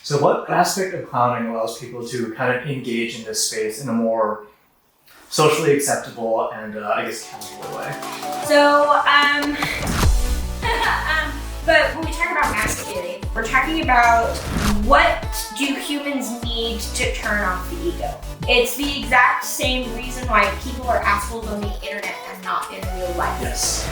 So what aspect of clowning allows people to kind of engage in this space in a more socially acceptable and I guess casual way? So, but when we talk about masculinity, we're talking about what do humans need to turn off the ego. It's the exact same reason why people are assholes on the internet and not in real life. Yes.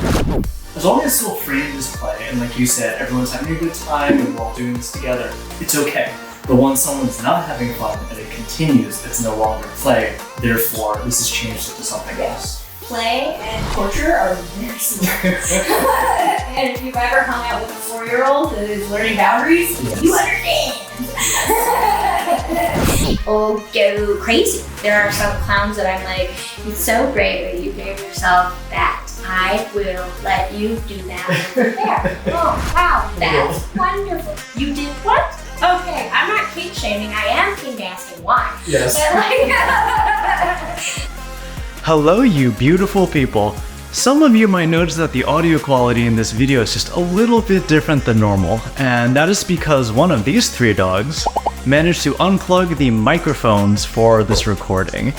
As long as it's still framed as play, and like you said, everyone's having a good time and we're all doing this together, it's okay. But when someone's not having fun and it continues, it's no longer play, therefore this has changed into something else. Play and torture are very similar. And if you've ever hung out with a 4-year-old that is learning boundaries, yes, you understand. People go crazy. There are some clowns that I'm like, it's so great that you gave yourself that. I will let you do that over there. Oh, wow, that's wonderful. You did what? Okay, I'm not kink shaming. I am kink asking why. Yes. But Hello, you beautiful people. Some of you might notice that the audio quality in this video is just a little bit different than normal, and that is because one of these 3 dogs managed to unplug the microphones for this recording.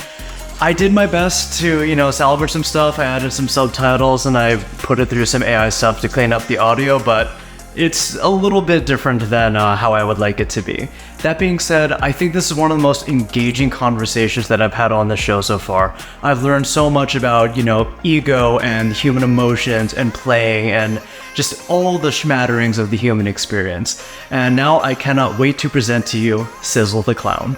I did my best to, salvage some stuff. I added some subtitles and I put it through some AI stuff to clean up the audio, but it's a little bit different than how I would like it to be. That being said, I think this is one of the most engaging conversations that I've had on the show so far. I've learned so much about, ego and human emotions and playing and just all the schmatterings of the human experience. And now I cannot wait to present to you Sizzle the Clown.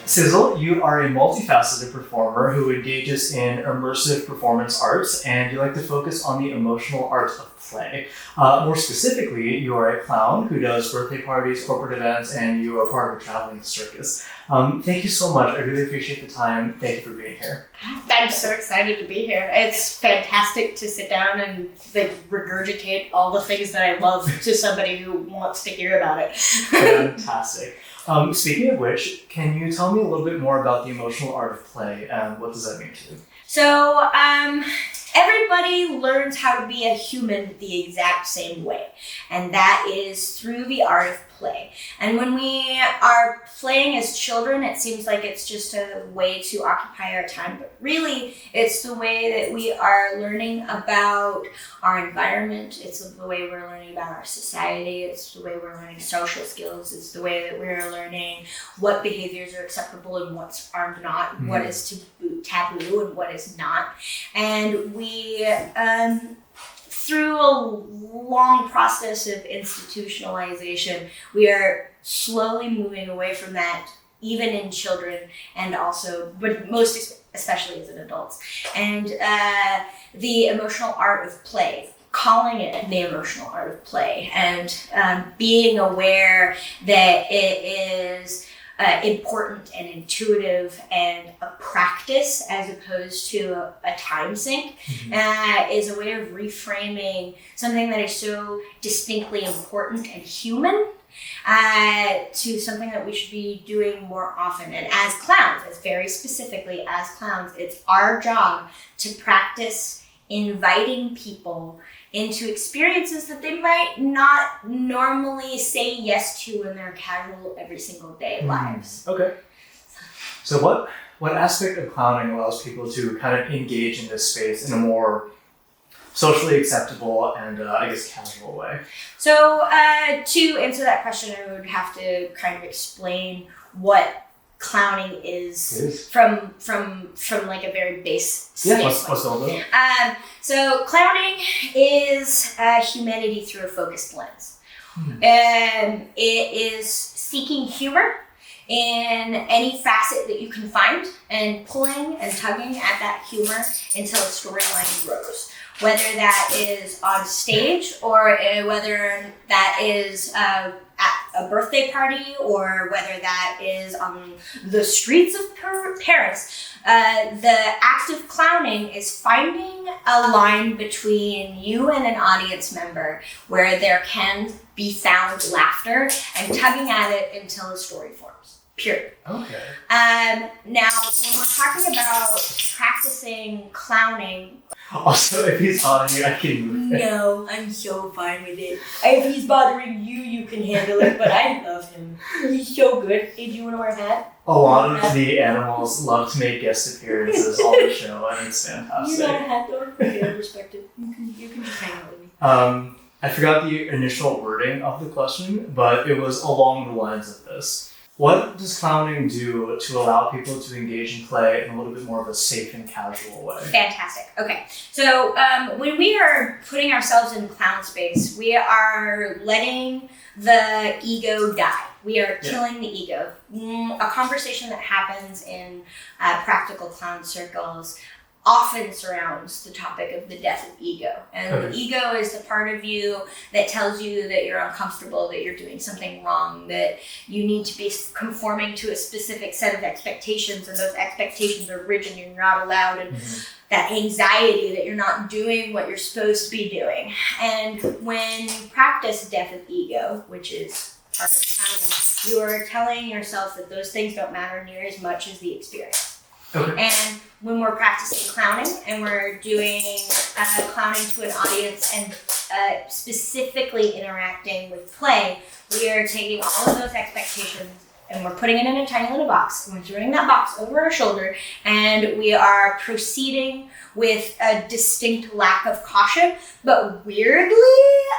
Sizzle, you are a multifaceted performer who engages in immersive performance arts, and you like to focus on the emotional art of play. More specifically, you are a clown who does birthday parties, corporate events, and you are part of a traveling circus. Thank you so much. I really appreciate the time. Thank you for being here. I'm so excited to be here. It's fantastic to sit down and regurgitate all the things that I love to somebody who wants to hear about it. Fantastic. Speaking of which, can you tell me a little bit more about the emotional art of play and what does that mean to you? So, everybody learns how to be a human the exact same way, and that is through the art of play. And when we are playing as children, it seems like it's just a way to occupy our time, but really it's the way that we are learning about our environment, it's the way we're learning about our society, it's the way we're learning social skills, it's the way that we're learning what behaviors are acceptable and what are not, what is taboo and what is not. And we, through a long process of institutionalization, we are slowly moving away from that, even in children and also, but most especially as in adults. And the emotional art of play, calling it the emotional art of play, and being aware that it is important and intuitive and a practice as opposed to a time sink, is a way of reframing something that is so distinctly important and human to something that we should be doing more often. And as clowns, as very specifically as clowns, it's our job to practice inviting people into experiences that they might not normally say yes to in their casual every single day lives. Okay. So what aspect of clowning allows people to kind of engage in this space in a more socially acceptable and I guess casual way? So to answer that question, I would have to kind of explain what clowning is from like a very base standpoint. What's all about? So clowning is humanity through a focused lens. And it is seeking humor in any facet that you can find and pulling and tugging at that humor until a storyline grows. Whether that is on stage or whether that is at a birthday party or whether that is on the streets of Paris. The act of clowning is finding a line between you and an audience member where there can be found laughter and tugging at it until a story forms. Period. Okay. Now, when we're talking about practicing clowning, Also, if he's bothering you, I can move it. No, I'm so fine with it. If he's bothering you, you can handle it, but I love him. He's so good. Hey, do you want to wear a hat? A lot of the animals love to make guest appearances on the show, and it's fantastic. You're not a hat dog? Okay, I respect it. You can just hang out with me. I forgot the initial wording of the question, but it was along the lines of this. What does clowning do to allow people to engage in play in a little bit more of a safe and casual way? Fantastic. Okay. So when we are putting ourselves in clown space, we are letting the ego die. We are killing the ego. A conversation that happens in practical clown circles often surrounds the topic of the death of ego. And the ego is the part of you that tells you that you're uncomfortable, that you're doing something wrong, that you need to be conforming to a specific set of expectations, and those expectations are rigid, you're not allowed, and that anxiety that you're not doing what you're supposed to be doing. And when you practice death of ego, which is part of clowning, you are telling yourself that those things don't matter near as much as the experience. And when we're practicing clowning and we're doing clowning to an audience and specifically interacting with play, we are taking all of those expectations and we're putting it in a tiny little box, and we're throwing that box over our shoulder, and we are proceeding with a distinct lack of caution, but weirdly,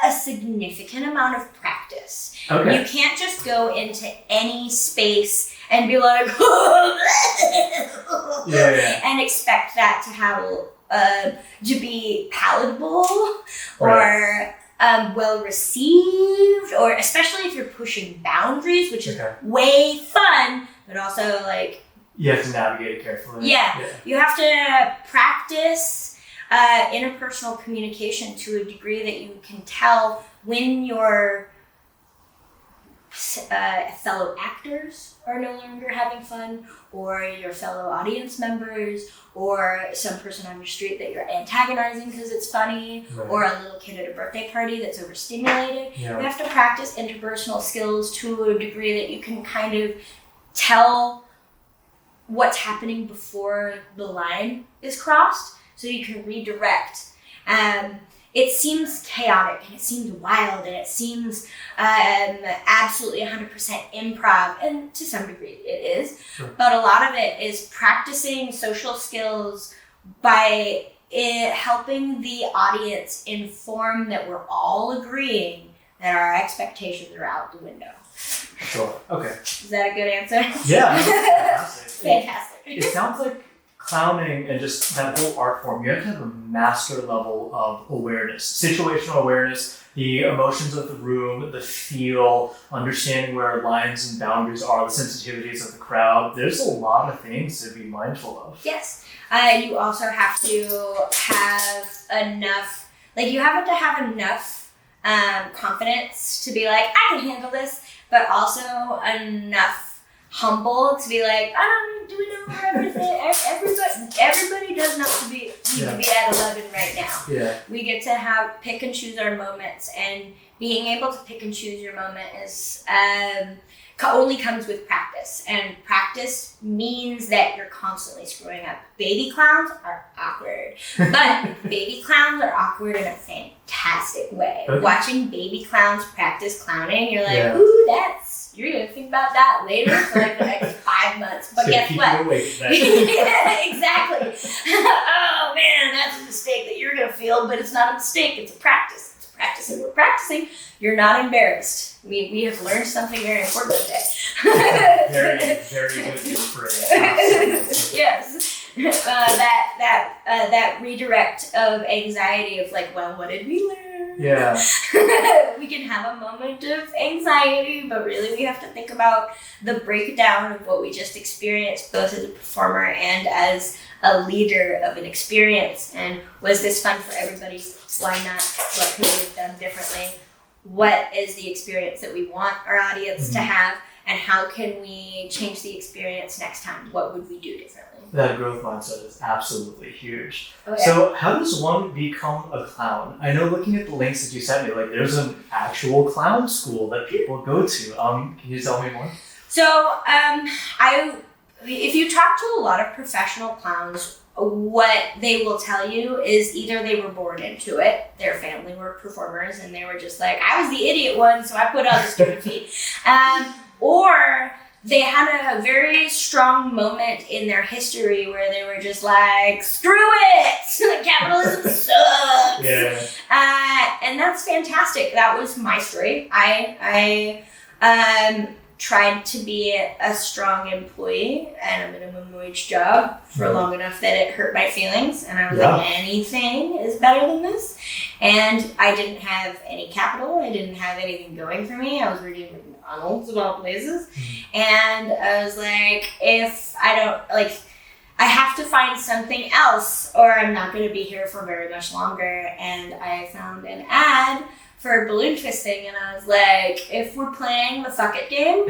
a significant amount of practice. You can't just go into any space and be like, and expect that to have to be palatable or well received, or especially if you're pushing boundaries, which is way fun, but also like you have to navigate it carefully. You have to practice interpersonal communication to a degree that you can tell when your fellow actors are no longer having fun, or your fellow audience members, or some person on your street that you're antagonizing because it's funny, or a little kid at a birthday party that's overstimulated. You have to practice interpersonal skills to a degree that you can kind of tell what's happening before the line is crossed, so you can redirect. It seems chaotic, and it seems wild, and it seems absolutely 100% improv, and to some degree it is. But a lot of it is practicing social skills by helping the audience inform that we're all agreeing that our expectations are out the window. Sure. Okay. Is that a good answer? Yeah. Fantastic. Fantastic. It sounds like clowning and just that whole art form, you have to have a master level of awareness, situational awareness, the emotions of the room, the feel, understanding where lines and boundaries are, the sensitivities of the crowd. There's a lot of things to be mindful of. Yes. You also have to have enough, you have to have enough confidence to be like, I can handle this, but also enough humble to be like, do we know everything? Everybody does not need to be at 11 right now. We get to pick and choose our moments, and being able to pick and choose your moment is only comes with practice, and practice means that you're constantly screwing up. Baby clowns are awkward, but baby clowns are awkward in a fantastic way. Watching baby clowns practice clowning, you're like, ooh, you're going to think about that later for the next 5 months. But guess what? Exactly. Oh man, that's a mistake that you're going to feel, but it's not a mistake, it's a practice. It's a practice, and we're practicing. You're not embarrassed. We have learned something very important today. Very, very good inspiration. Yes. That redirect of anxiety of what did we learn? We can have a moment of anxiety, but really we have to think about the breakdown of what we just experienced, both as a performer and as a leader of an experience. And was this fun for everybody? Why not? What could we have done differently? What is the experience that we want our audience to have? And how can we change the experience next time? What would we do differently? That growth mindset is absolutely huge. So how does one become a clown? I know, looking at the links that you sent me, there's an actual clown school that people go to. Can you tell me more? So if you talk to a lot of professional clowns, what they will tell you is either they were born into it, their family were performers, and they were just like, I was the idiot one, so I put on the stupid feet. Or they had a very strong moment in their history where they were just like, screw it! Capitalism sucks! Yeah. And that's fantastic. That was my story. I tried to be a strong employee at a minimum wage job for long enough that it hurt my feelings. And I was like, anything is better than this. And I didn't have any capital. I didn't have anything going for me. I was working at McDonald's of all places. And I was like, if I don't, like, I have to find something else or I'm not going to be here for very much longer. And I found an ad for balloon twisting, and I was like, if we're playing the fuck it game,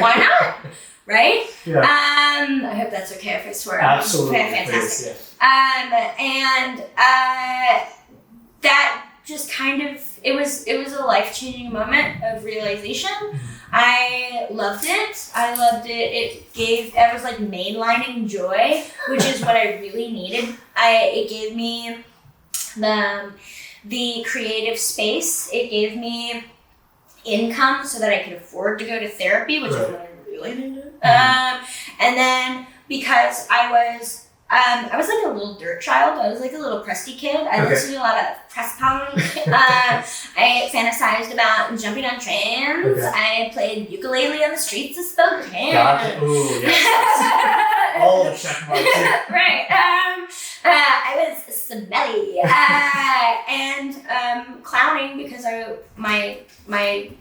why not? Right? Yeah. I hope that's okay if I swear. Absolutely. Fantastic. Please, yeah. And that just kind of, it was a life-changing moment of realization. I loved it. It was like mainlining joy, which is what I really needed. It gave me the creative space. It gave me income so that I could afford to go to therapy, which is what I really needed. And then because I was like a little dirt child. I was like a little crusty kid. I listened to a lot of press punk. I fantasized about jumping on trains. I played ukulele on the streets of Spokane. Gotcha. Ooh, yes. All the check marks. Right. I was smelly. And clowning, because my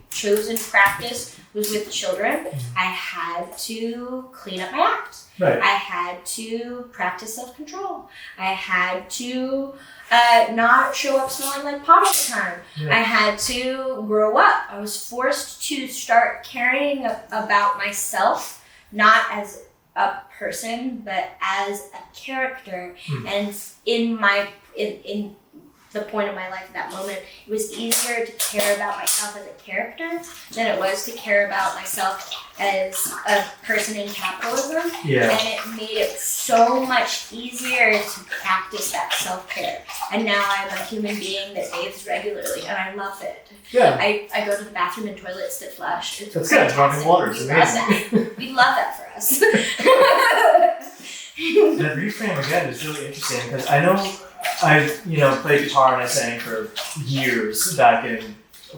chosen practice was with children. I had to clean up my act. Right. I had to practice self-control. I had to not show up smelling like pot all the time. I had to grow up. I was forced to start caring about myself, not as a person, but as a character. And in the point of my life at that moment, it was easier to care about myself as a character than it was to care about myself as a person in capitalism. Yeah. And it made it so much easier to practice that self-care. And now I'm a human being that bathes regularly, and I love it. Yeah. I go to the bathroom and toilets that flush. It's That's good. Running water is amazing. We love that for us. That reframe again is really interesting because I know I played guitar and I sang for years back in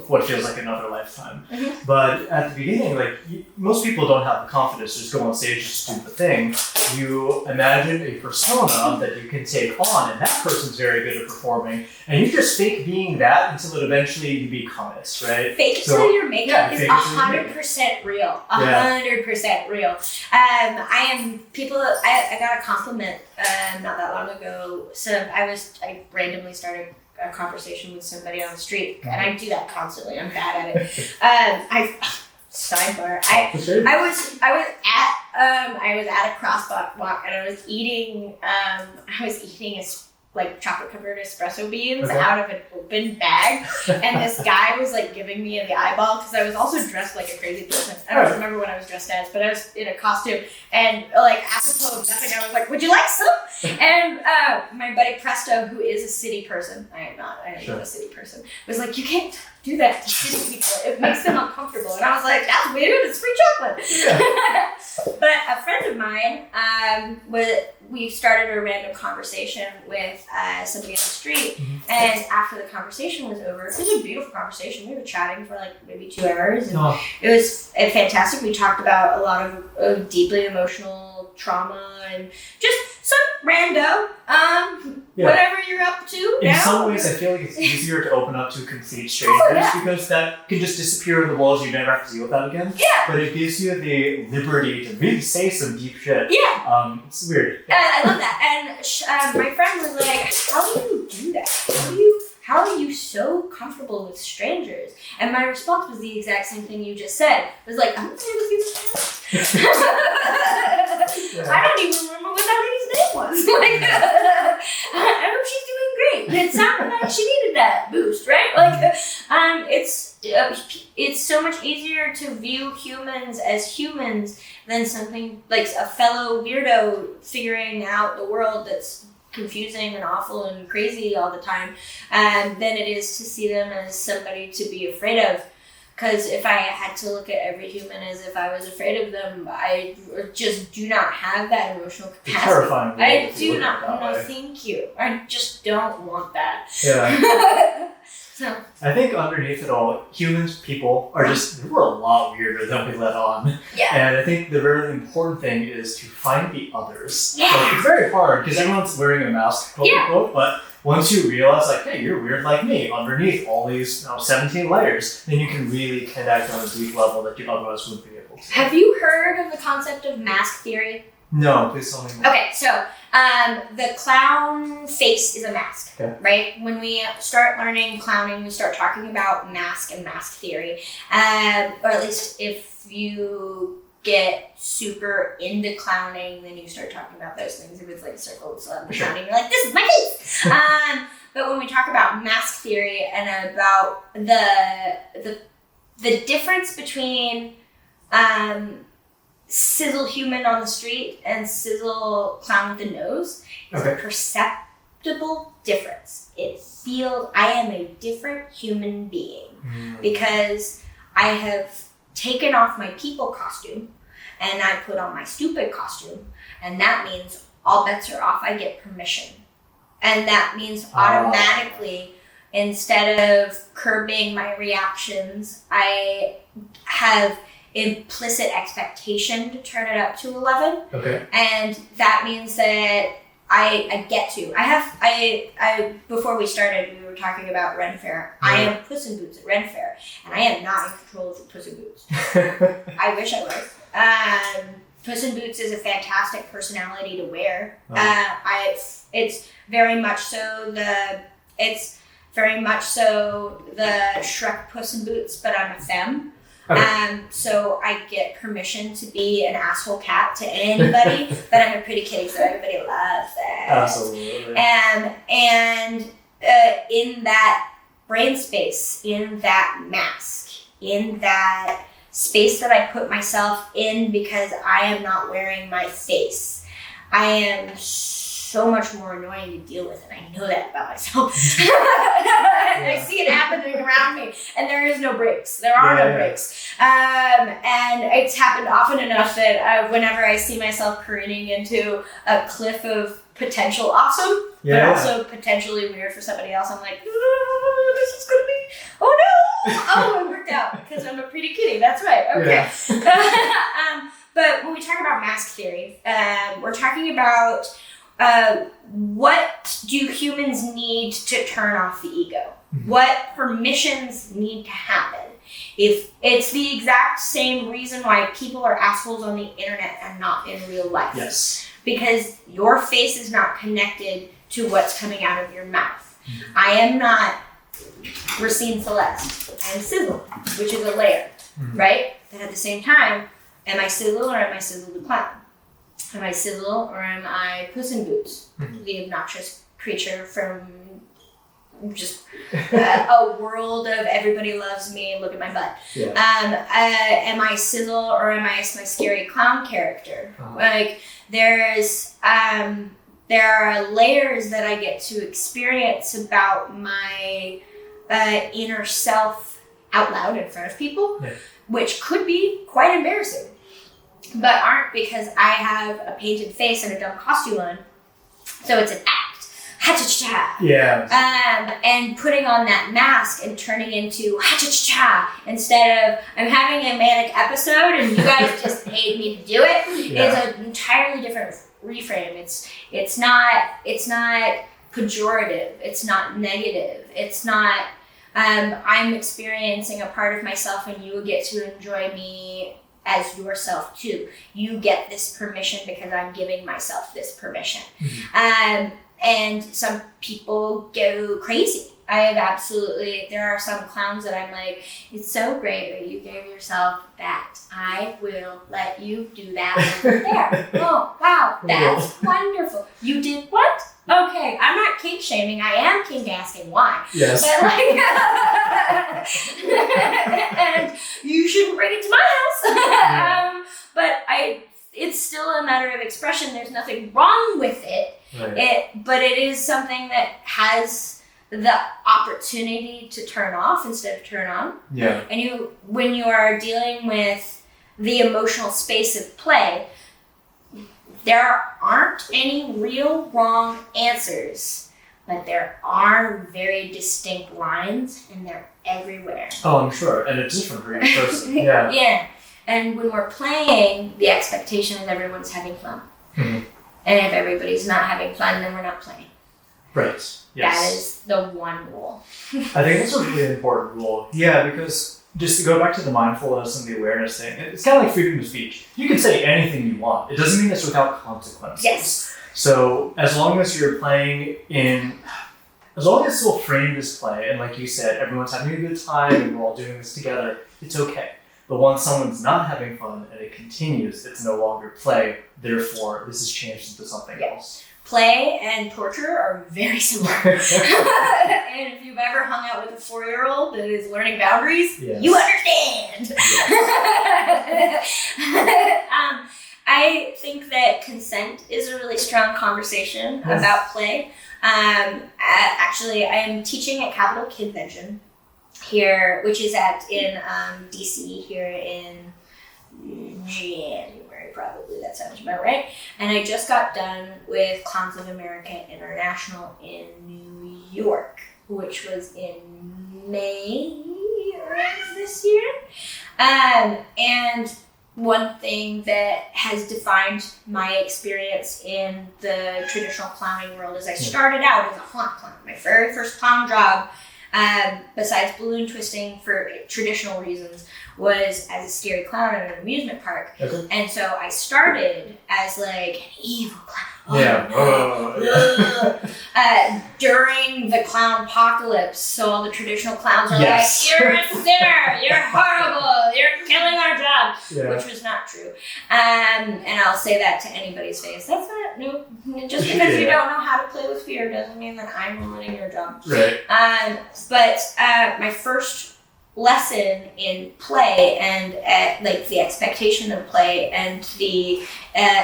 what feels like another lifetime. But at the beginning, like most people don't have the confidence to just go on stage and just do the thing. You imagine a persona that you can take on, and that person's very good at performing, and you just fake being that until it eventually you become it, right? Fake it till you're making it is 100% real. 100% real. I got a compliment not that long ago. I randomly started a conversation with somebody on the street, and I do that constantly. I'm bad at it. Sidebar. I was at a crosswalk and I was eating chocolate covered espresso beans out of an open bag, and this guy was like giving me the eyeball because I was also dressed like a crazy person. I don't remember what I was dressed as, but I was in a costume, and like apropos of nothing, I was like, "Would you like some?" And my buddy Presto, who is a city person, I am not a city person, was like, "You can't do that to city people. It makes them uncomfortable." And I was like, "That's weird. It's free chocolate." But a friend of mine, we started a random conversation with somebody on the street, and after the conversation was over, it was a beautiful conversation. We were chatting for like maybe 2 hours, and it was fantastic. We talked about a lot of deeply emotional trauma and just some rando, whatever you're up to. In some ways, I feel like it's easier to open up to complete strangers because that can just disappear in the walls. You never have to deal with that again. But it gives you the liberty to really say some deep shit. It's weird. I love that. And my friend was like, "How do you do that? How are you so comfortable with strangers?" And my response was the exact same thing you just said. It was like, "I'm not able to do that." I don't even remember what that lady's name was. I hope she's doing great. It sounded like she needed that boost, right? Like, it's so much easier to view humans as humans than something like a fellow weirdo figuring out the world that's confusing and awful and crazy all the time, than it is to see them as somebody to be afraid of. Because if I had to look at every human as if I was afraid of them, I just do not have that emotional capacity. It's terrifying. I do not. No, thank you. I just don't want that. Yeah. So I think underneath it all, humans, people, we're a lot weirder than we let on. yeah. And I think the very important thing is to find the others. Yeah. Like, it's very hard because everyone's wearing a mask, quote unquote, but once you realize, like, hey, you're weird like me, underneath all these 17 layers, then you can really connect on a deep level that you otherwise wouldn't be able to. Have you heard of the concept of mask theory? No, please tell me more. Okay, so the clown face is a mask, right? When we start learning clowning, we start talking about mask and mask theory. Or at least if you get super into clowning, then you start talking about those things. If it's like circles clowning, you're like, this is my face! But when we talk about mask theory and about the difference between Sizzle human on the street and Sizzle clown with the nose is a perceptible difference. It feels I am a different human being because I have taken off my people costume and I put on my stupid costume, and that means all bets are off. I get permission. And that means automatically, instead of curbing my reactions, I have implicit expectation to turn it up to 11. Okay. And that means that I get to. I before we started, we were talking about Ren Fair. I am Puss in Boots at Ren Fair, and I am not in control of the Puss in Boots. I wish I was. Puss in Boots is a fantastic personality to wear. It's very much so the Shrek Puss in Boots, but I'm a femme. Okay. So I get permission to be an asshole cat to anybody, but I'm a pretty kitty, so everybody loves that. Absolutely. And in that brain space, in that mask, in that space that I put myself in because I am not wearing my face, I am so much more annoying to deal with, and I know that about myself. I see it happening around me, and there is no breaks. There are no breaks. And it's happened often enough that whenever I see myself careening into a cliff of potential awesome, but also potentially weird for somebody else, I'm like, this is gonna be, oh no! Oh, it worked out, because I'm a pretty kitty. That's right. Okay. Yeah. But when we talk about mask theory, we're talking about what do humans need to turn off the ego? What permissions need to happen? If it's the exact same reason why people are assholes on the internet and not in real life. Yes. Because your face is not connected to what's coming out of your mouth. I am not Racine Celeste. I am Sizzle, which is a layer, right? But at the same time, am I Sizzle or am I Sizzle the clown? Am I Sizzle or am I Puss in Boots, the obnoxious creature from just a world of everybody loves me, look at my butt? Yeah. Am I Sizzle or am I my scary clown character? Like there are layers that I get to experience about my inner self out loud in front of people, which could be quite embarrassing. But aren't, because I have a painted face and a dumb costume on. So it's an act. Ha-cha-cha. Yeah. And putting on that mask and turning into ha-cha-cha instead of I'm having a manic episode and you guys just paid me to do it. Yeah. It's an entirely different reframe. It's not pejorative. It's not negative. It's not I'm experiencing a part of myself and you get to enjoy me as yourself too. You get this permission because I'm giving myself this permission. And some people go crazy. There are some clowns that I'm like, it's so great that you gave yourself that. I will let you do that over there. Oh, wow, that's wonderful. You did what? Okay, I'm not kink shaming. I am kink asking why. Yes. But and you shouldn't bring it to my house. Yeah. But it's still a matter of expression. There's nothing wrong with it. Right. But it is something that has the opportunity to turn off instead of turn on. Yeah. And when you are dealing with the emotional space of play, there aren't any real wrong answers, but there are very distinct lines, and they're everywhere. Oh, I'm sure. And it's different for each person. Yeah. Yeah. And when we're playing, the expectation is everyone's having fun. Mhm. And if everybody's not having fun, then we're not playing. Right. Yes. That is the one rule. I think that's a really important rule. Yeah, because just to go back to the mindfulness and the awareness thing, it's kind of like freedom of speech. You can say anything you want. It doesn't mean it's without consequences. Yes. So as long as you're playing as long as it's still framed as play, and like you said, everyone's having a good time and we're all doing this together, it's okay. But once someone's not having fun and it continues, it's no longer play. Therefore, this has changed into something else. Play and torture are very similar. And if you've ever hung out with a 4-year-old that is learning boundaries, Yes. you understand. Yes. I think that consent is a really strong conversation about play. Actually, I am teaching at Capital Kidvention here, which is in DC here in January, probably. That sounds about right. And I just got done with Clowns of America International in New York, which was in May of this year. And one thing that has defined my experience in the traditional clowning world is I started out as a haunt clown. My very first clown job, besides balloon twisting for traditional reasons, was as a scary clown at an amusement park. Okay. And so I started as like an evil clown. Yeah. During the clown apocalypse, so all the traditional clowns are Yes. like, "You're a sinner, you're horrible, you're killing our job," Yeah. which was not true. And I'll say that to anybody's face. That's not no. Just because you don't know how to play with fear doesn't mean that I'm ruining your job. Right. But my first lesson in play and like the expectation of play and the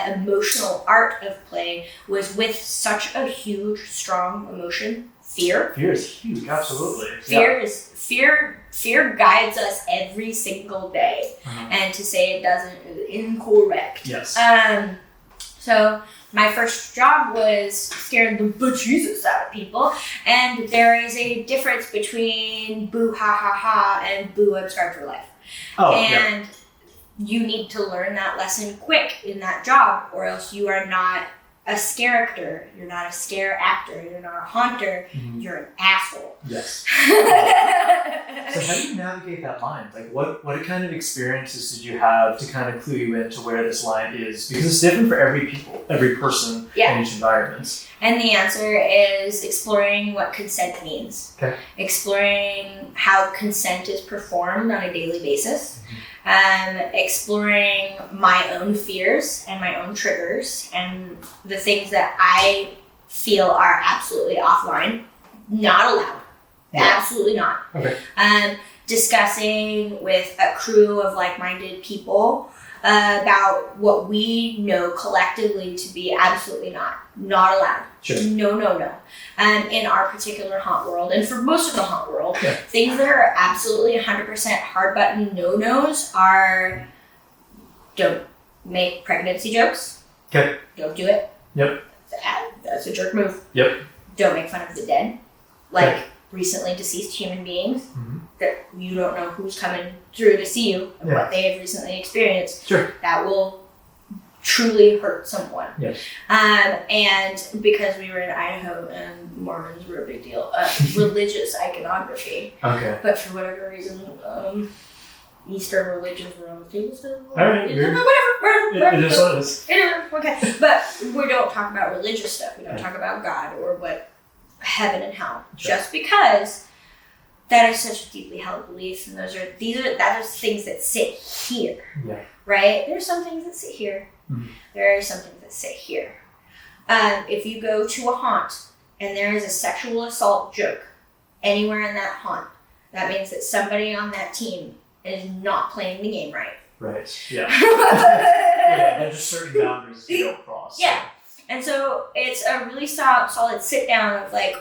emotional art of play was with such a huge, strong emotion, fear. Fear is huge. Absolutely. Fear guides us every single day, and to say it doesn't is incorrect. Yes. So my first job was scaring the bejesus out of people, and there is a difference between boo ha ha ha and boo I'm scarred for life. Oh, And you need to learn that lesson quick in that job, or else you are not a character. You're not a scare actor. You're not a haunter. Mhm. You're an asshole. Yes. So how do you navigate that line? Like, what kind of experiences did you have to kind of clue you into where this line is? Because it's different for every person Yeah. in each environment. And the answer is exploring what consent means. Okay. Exploring how consent is performed on a daily basis. Exploring my own fears and my own triggers and the things that I feel are absolutely offline, not allowed. Yeah. Absolutely not. Okay. Discussing with a crew of like-minded people about what we know collectively to be absolutely not allowed. Sure. No. In our particular haunt world, and for most of the haunt world, Yeah. things that are absolutely 100% hard button no-nos are: don't make pregnancy jokes. Okay. Don't do it. Yep. That's a jerk move. Yep. Don't make fun of the dead. Like Okay. recently deceased human beings Mhm. that you don't know who's coming through to see you and Yeah. what they have recently experienced. Sure. That will truly hurt someone. Yes. And because we were in Idaho and Mormons were a big deal, religious iconography. Okay. But for whatever reason, Eastern religions were on the table still. All right. Weird. Whatever. It is what it is. Okay. But we don't talk about religious stuff. We don't talk about God or what heaven and hell. Sure. Just because that is such a deeply held belief, and that are things that sit here. Yeah. Right? There are some things that sit here. Mhm. There are some things that sit here. If you go to a haunt and there is a sexual assault joke anywhere in that haunt, that means that somebody on that team is not playing the game right. Right. Yeah. Yeah. There's just certain boundaries you don't cross. Yeah. And so it's a really solid sit down of like,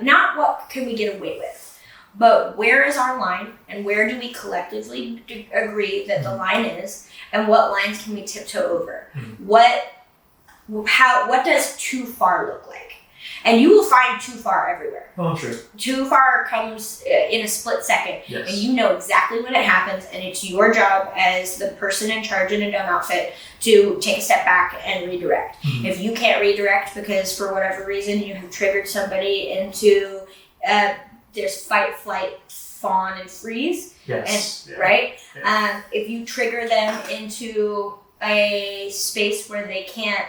not what can we get away with, but where is our line and where do we collectively agree that the line is, and what lines can we tiptoe over? What does too far look like? And you will find too far everywhere. Oh, true. Too far comes in a split second. Yes. And you know exactly when it happens, and it's your job as the person in charge in a dumb outfit to take a step back and redirect. If you can't redirect because for whatever reason you have triggered somebody into there's fight, flight, fawn, and freeze. Yes. And, right? Yeah. If you trigger them into a space where they can't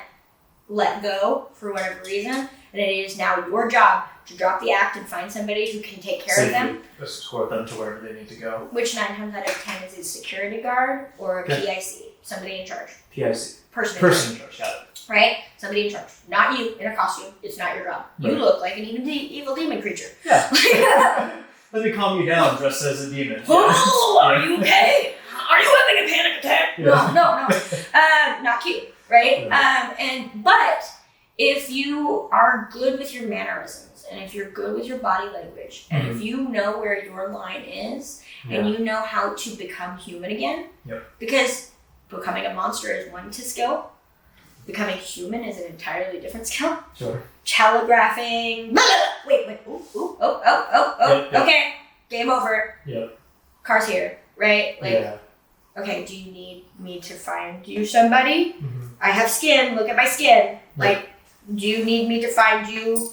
let go for whatever reason, and it is now your job to drop the act and find somebody who can take care of them. Escort them to wherever they need to go. Which 9 times out of 10 is a security guard or a PIC, somebody in charge. PIC. Person in charge, got it. Right? Somebody in charge. Not you in a costume. It's not your job. You look like an evil demon creature. Yeah. Let me calm you down dressed as a demon. Oh, are you okay? Are you having a panic attack? Yeah. No. Not cute, right? But if you are good with your mannerisms, and if you're good with your body language, and if you know where your line is, and you know how to become human again, because becoming a monster is one skill, becoming human is an entirely different skill. Sure. Telegraphing. Wait. Okay. Game over. Yep. Car's here, right? Okay, do you need me to find you somebody? I have skin. Look at my skin. Like, do you need me to find you?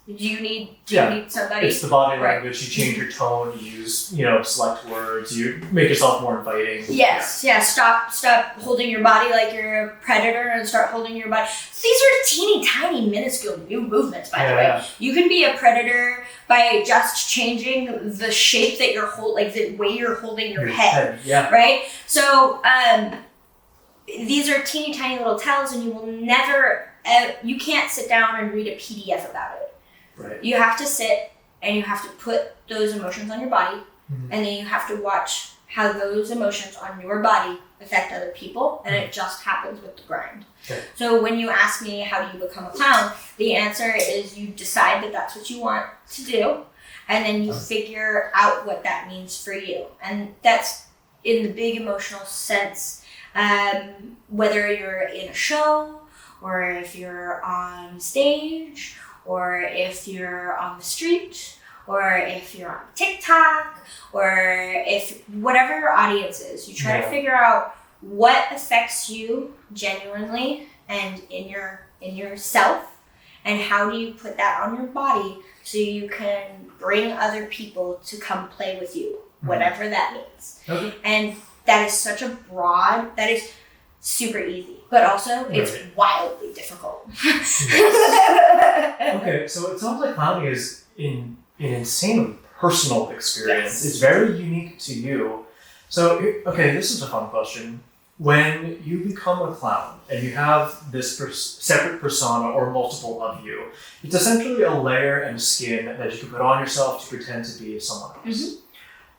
Do you need somebody? It's the body language. You change your tone. You use, select words. You make yourself more inviting. Yes. Yeah. Stop holding your body like you're a predator and start holding your body. These are teeny tiny minuscule new movements, by the way. Yeah. You can be a predator by just changing the shape that you're like the way you're holding your head. Yeah. Right. So these are teeny tiny little tells, and you will never. You can't sit down and read a PDF about it. Right. You have to sit and you have to put those emotions on your body, and then you have to watch how those emotions on your body affect other people, and it just happens with the grind. Okay. So when you ask me how do you become a clown, the answer is you decide that that's what you want to do, and then you figure out what that means for you. And that's in the big emotional sense, whether you're in a show, or if you're on stage, or if you're on the street, or if you're on TikTok, or if whatever your audience is, you try to figure out what affects you genuinely and in yourself, and how do you put that on your body so you can bring other people to come play with you, whatever that means. Okay. And that is such a broad, that is super easy, but also it's wildly difficult. Okay, so it sounds like clowning is an insanely personal experience. Yes. It's very unique to you. So, okay, this is a fun question. When you become a clown and you have this separate persona or multiple of you, it's essentially a layer and skin that you can put on yourself to pretend to be someone else.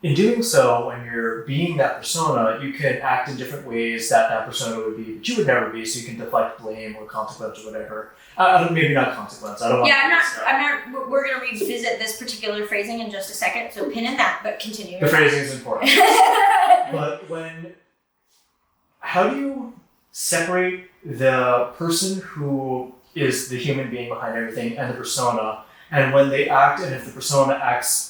In doing so, when you're being that persona, you can act in different ways that persona would be, but you would never be, so you can deflect blame or consequence or whatever. Maybe not consequence. I don't want to. We're going to revisit this particular phrasing in just a second, so pin in that, but continue. The phrasing is important. But how do you separate the person who is the human being behind everything and the persona, and when they act, and if the persona acts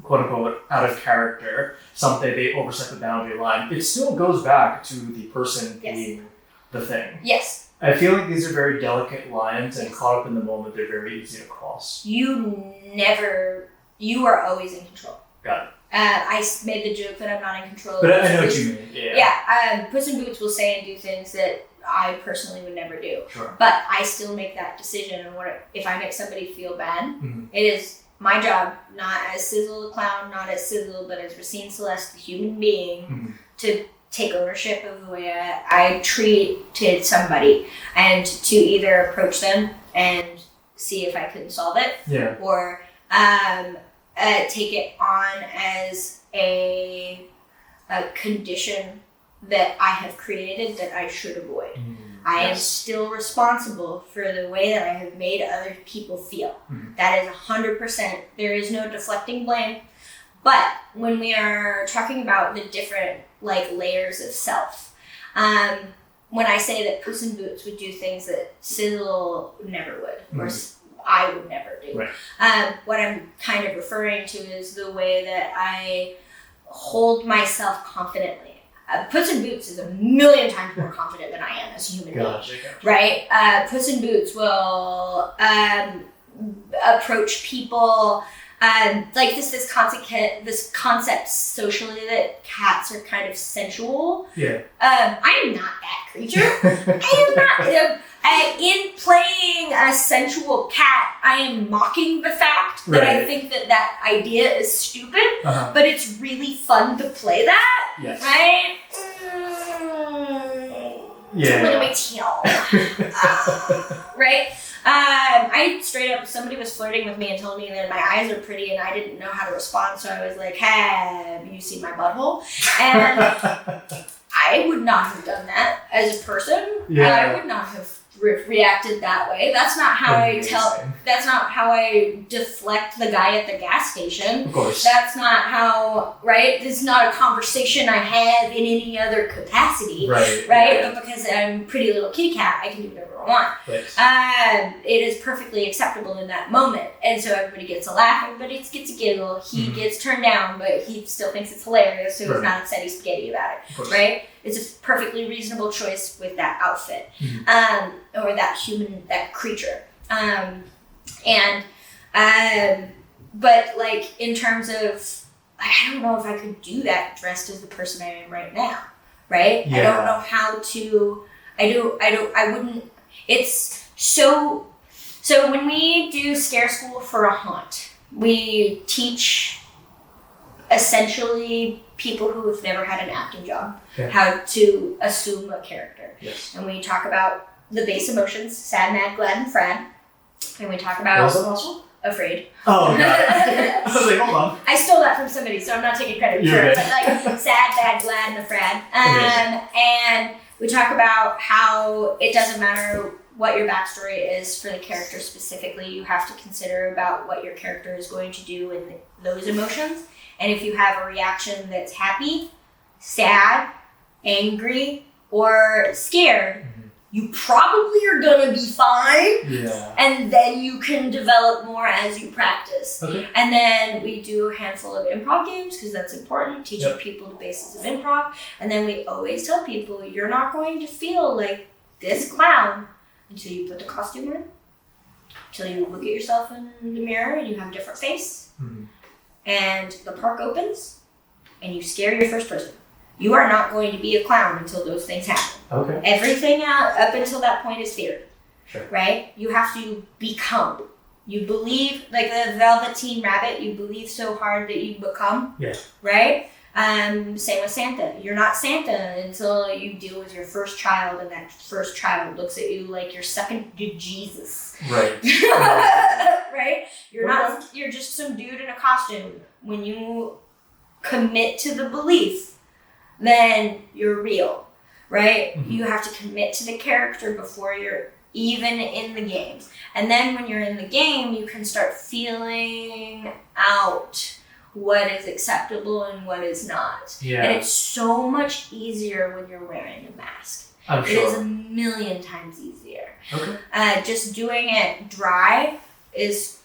quote unquote out of character, something they overstep the boundary line, it still goes back to the person being the thing. Yes. I feel like these are very delicate lines, and caught up in the moment, they're very easy to cross. You are always in control. Got it. I made the joke that I'm not in control. But I know what you mean. Yeah. Puss in Boots will say and do things that I personally would never do. Sure. But I still make that decision, and if I make somebody feel bad, it is my job, not as Sizzle the clown, not as Sizzle, but as Racine Celeste, the human being, to take ownership of the way I treated somebody, and to either approach them and see if I could solve it, or take it on as a condition that I have created that I should avoid. I am still responsible for the way that I have made other people feel. That is 100%. There is no deflecting blame. But when we are talking about the different like layers of self, when I say that Puss in Boots would do things that Sizzle never would, or I would never do, what I'm kind of referring to is the way that I hold myself confidently. Puss in Boots is a million times more confident than I am as a human being, right? Puss in Boots will approach people like this concept socially that cats are kind of sensual. I am not that creature. I am not. In playing a sensual cat, I am mocking the fact that I think that idea is stupid, but it's really fun to play that, right? It's a little bit teal. Right? I straight up, somebody was flirting with me and told me that my eyes are pretty and I didn't know how to respond, so I was like, have you seen my butthole? And I would not have done that as a person. I would not have reacted that way. That's not how that's not how I deflect the guy at the gas station. Of course. That's not how, right? This is not a conversation I have in any other capacity. Right? But because I'm a pretty little kitty cat, I can do whatever I want. It is perfectly acceptable in that moment. And so everybody gets a laugh, everybody gets a giggle, he gets turned down, but he still thinks it's hilarious, so he's not upsetty spaghetti about it. Right? It's a perfectly reasonable choice with that outfit, or that human, that creature. But like in terms of, I don't know if I could do that dressed as the person I am right now, right? I don't know how to. I wouldn't. It's so when we do Scare School for a Haunt, we teach essentially people who have never had an acting job how to assume a character. And we talk about the base emotions, sad, mad, glad, and frad. And we talk about... What was that last one? Afraid. Oh, got it. I was like, hold on. I stole that from somebody, so I'm not taking credit for it. But like sad, bad, glad, and a frad. And we talk about how it doesn't matter what your backstory is for the character specifically. You have to consider about what your character is going to do in those emotions. And if you have a reaction that's happy, sad, angry, or scared, you probably are gonna be fine. And then you can develop more as you practice. And then we do a handful of improv games because that's important, teaching people the basis of improv. And then we always tell people, you're not going to feel like this clown until you put the costume on, until you look at yourself in the mirror and you have a different face. And the park opens and you scare your first person. You are not going to be a clown until those things happen. Everything up until that point is fear. Right? You have to become. You believe, like the Velveteen Rabbit, you believe so hard that you become. Right? Same with Santa. You're not Santa until you deal with your first child, and that first child looks at you like you're second to Jesus. Right? You're just some dude in a costume. When you commit to the belief, then you're real, right? You have to commit to the character before you're even in the game. And then when you're in the game, you can start feeling out what is acceptable and what is not. And it's so much easier when you're wearing a mask. It is a million times easier. Just doing it dry is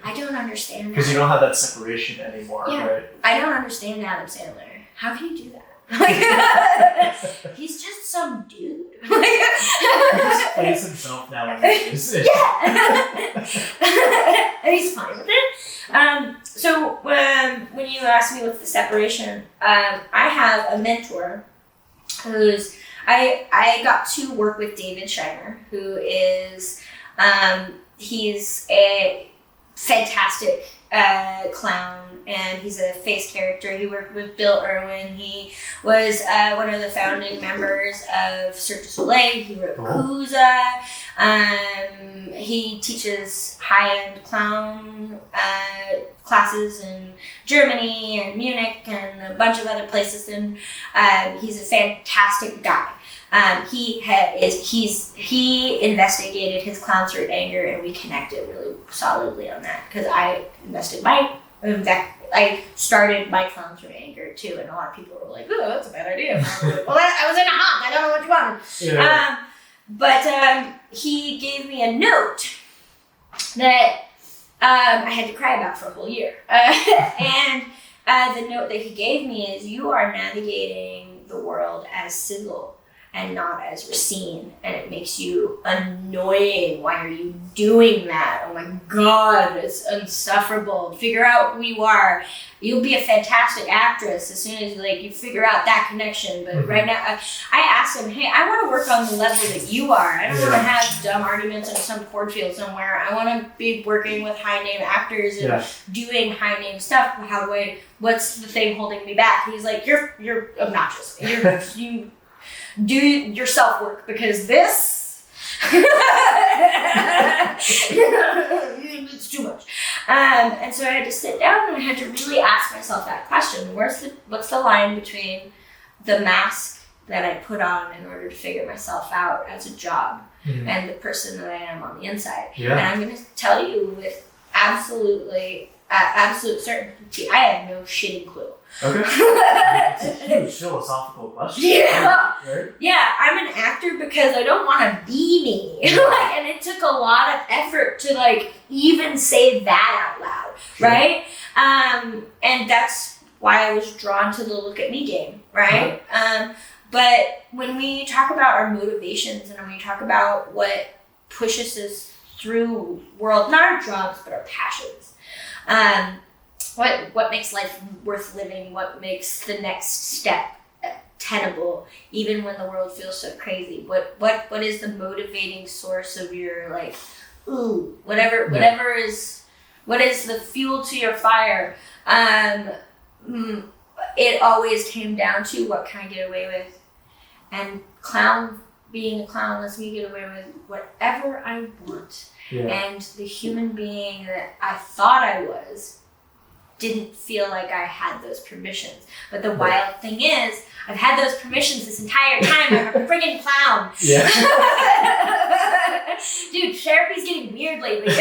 I don't understand that. Because you don't have that separation anymore, right? I don't understand Adam Sandler. How can you do that? He's just some dude. He just plays himself nowadays. And he's fine with it. So when you ask me what's the separation, I have a mentor who's I got to work with David Shiner, who is he's a fantastic clown and he's a face character. He worked with Bill Irwin. He was one of the founding members of Cirque du Soleil. He wrote Kuza. He teaches high-end clown classes in Germany and Munich and a bunch of other places, and he's a fantastic guy. He investigated his clown's root anger, and we connected really solidly on that because I I started my clown's root anger too, and a lot of people were like, "Oh, that's a bad idea." And I was like, well, I was in a hump. I don't know what you wanted. Yeah. But he gave me a note that I had to cry about for a whole year, and the note that he gave me is, "You are navigating the world as Sizzle and not as Racine, and it makes you annoying. Why are you doing that? Oh my God, it's insufferable. Figure out who you are. You'll be a fantastic actress as soon as you figure out that connection. But right now, I asked him, hey, I want to work on the level that you are. I don't want to have dumb arguments in some cornfield somewhere. I want to be working with high name actors and doing high name stuff. What's the thing holding me back?" He's like, you're obnoxious. You do your self-work, because this it's too much. And so I had to sit down and I had to really ask myself that question. What's the line between the mask that I put on in order to figure myself out as a job and the person that I am on the inside? And I'm going to tell you with absolute certainty, I have no shitting clue. Okay. It's a huge philosophical question. Yeah. Right? Yeah, I'm an actor because I don't want to be me. And it took a lot of effort to even say that out loud, right? And that's why I was drawn to the Look at Me game, right? But when we talk about our motivations and when we talk about what pushes us through world, not our jobs, but our passions, what makes life worth living, what makes the next step tenable, even when the world feels so crazy, what is the motivating source of your whatever is, what is the fuel to your fire? It always came down to, what can I get away with? And being a clown lets me get away with whatever I want. And the human being that I thought I was didn't feel like I had those permissions. But the wild thing is, I've had those permissions this entire time. I'm a friggin' clown. Yeah. Dude, therapy's getting weird lately.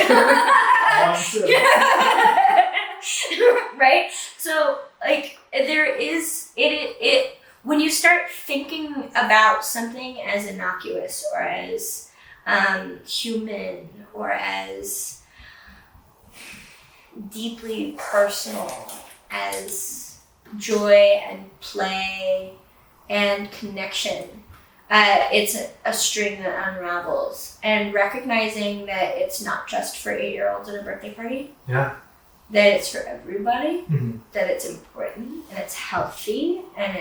Right? So, there is it when you start thinking about something as innocuous or as human or as deeply personal as joy and play and connection, it's a string that unravels. And recognizing that it's not just for 8-year-olds at a birthday party, that it's for everybody, that it's important and it's healthy and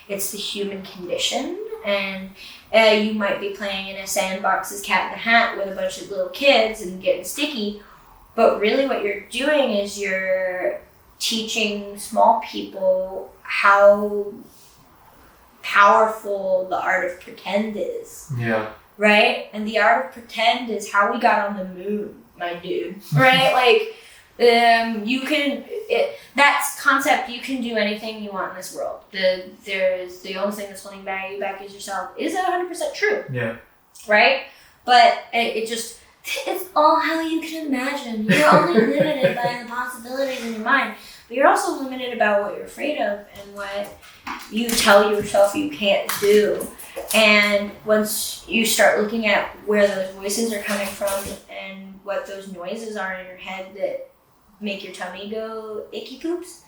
it's the human condition. And you might be playing in a sandbox as Cat in the Hat with a bunch of little kids and getting sticky, but really what you're doing is you're teaching small people how powerful the art of pretend is. Right? And the art of pretend is how we got on the moon, my dude. Right? That concept, you can do anything you want in this world. The only thing that's holding you back is yourself. Is that 100% true? Right? But it's all how you can imagine. You're only limited by the possibilities in your mind, but you're also limited about what you're afraid of and what you tell yourself you can't do. And once you start looking at where those voices are coming from and what those noises are in your head that make your tummy go icky poops,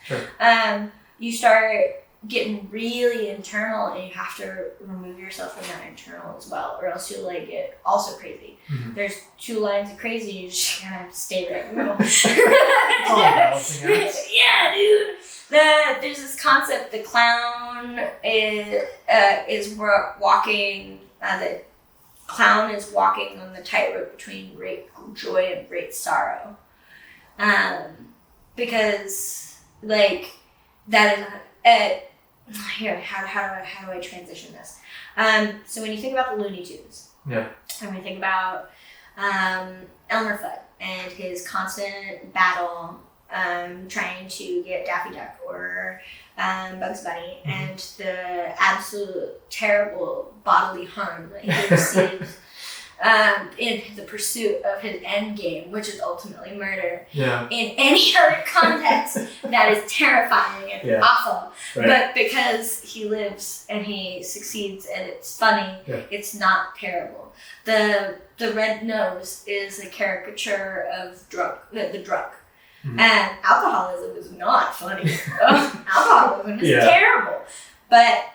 you start getting really internal, and you have to remove yourself from that internal as well, or else you'll get also crazy. There's 2 lines of crazy, you just kind of have to stay right in the middle. Yeah, dude. There's this concept, the clown is walking, the clown is walking on the tightrope between great joy and great sorrow. Because like that is here. How do I transition this? So when you think about the Looney Tunes, yeah, and when you think about Elmer Fudd and his constant battle trying to get Daffy Duck or Bugs Bunny, and the absolute terrible bodily harm that he receives in the pursuit of his end game, which is ultimately murder. Yeah. In any other context, that is terrifying and awful. Right. But because he lives and he succeeds and it's funny, it's not terrible. The red nose is a caricature of the drunk. Mm-hmm. And alcoholism is not funny. Alcoholism is terrible. But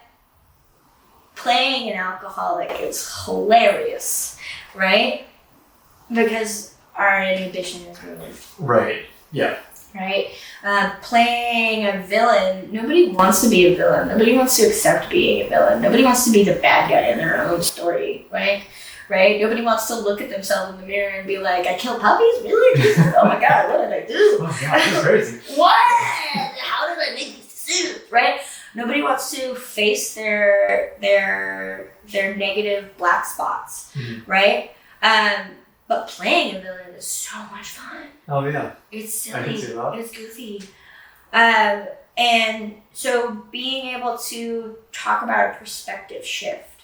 playing an alcoholic is hilarious, right? Because our inhibition is removed. Right. Yeah. Right? Playing a villain, nobody wants to be a villain. Nobody wants to accept being a villain. Nobody wants to be the bad guy in their own story, right? Right? Nobody wants to look at themselves in the mirror and be like, I killed puppies? Really? Oh my God, what did I do? Oh God, that's crazy. What? How did I make these decisions? Right? Nobody wants to face their negative black spots, right? But playing a villain is so much fun. Oh yeah. It's silly. I can see that. It's goofy. And so being able to talk about a perspective shift,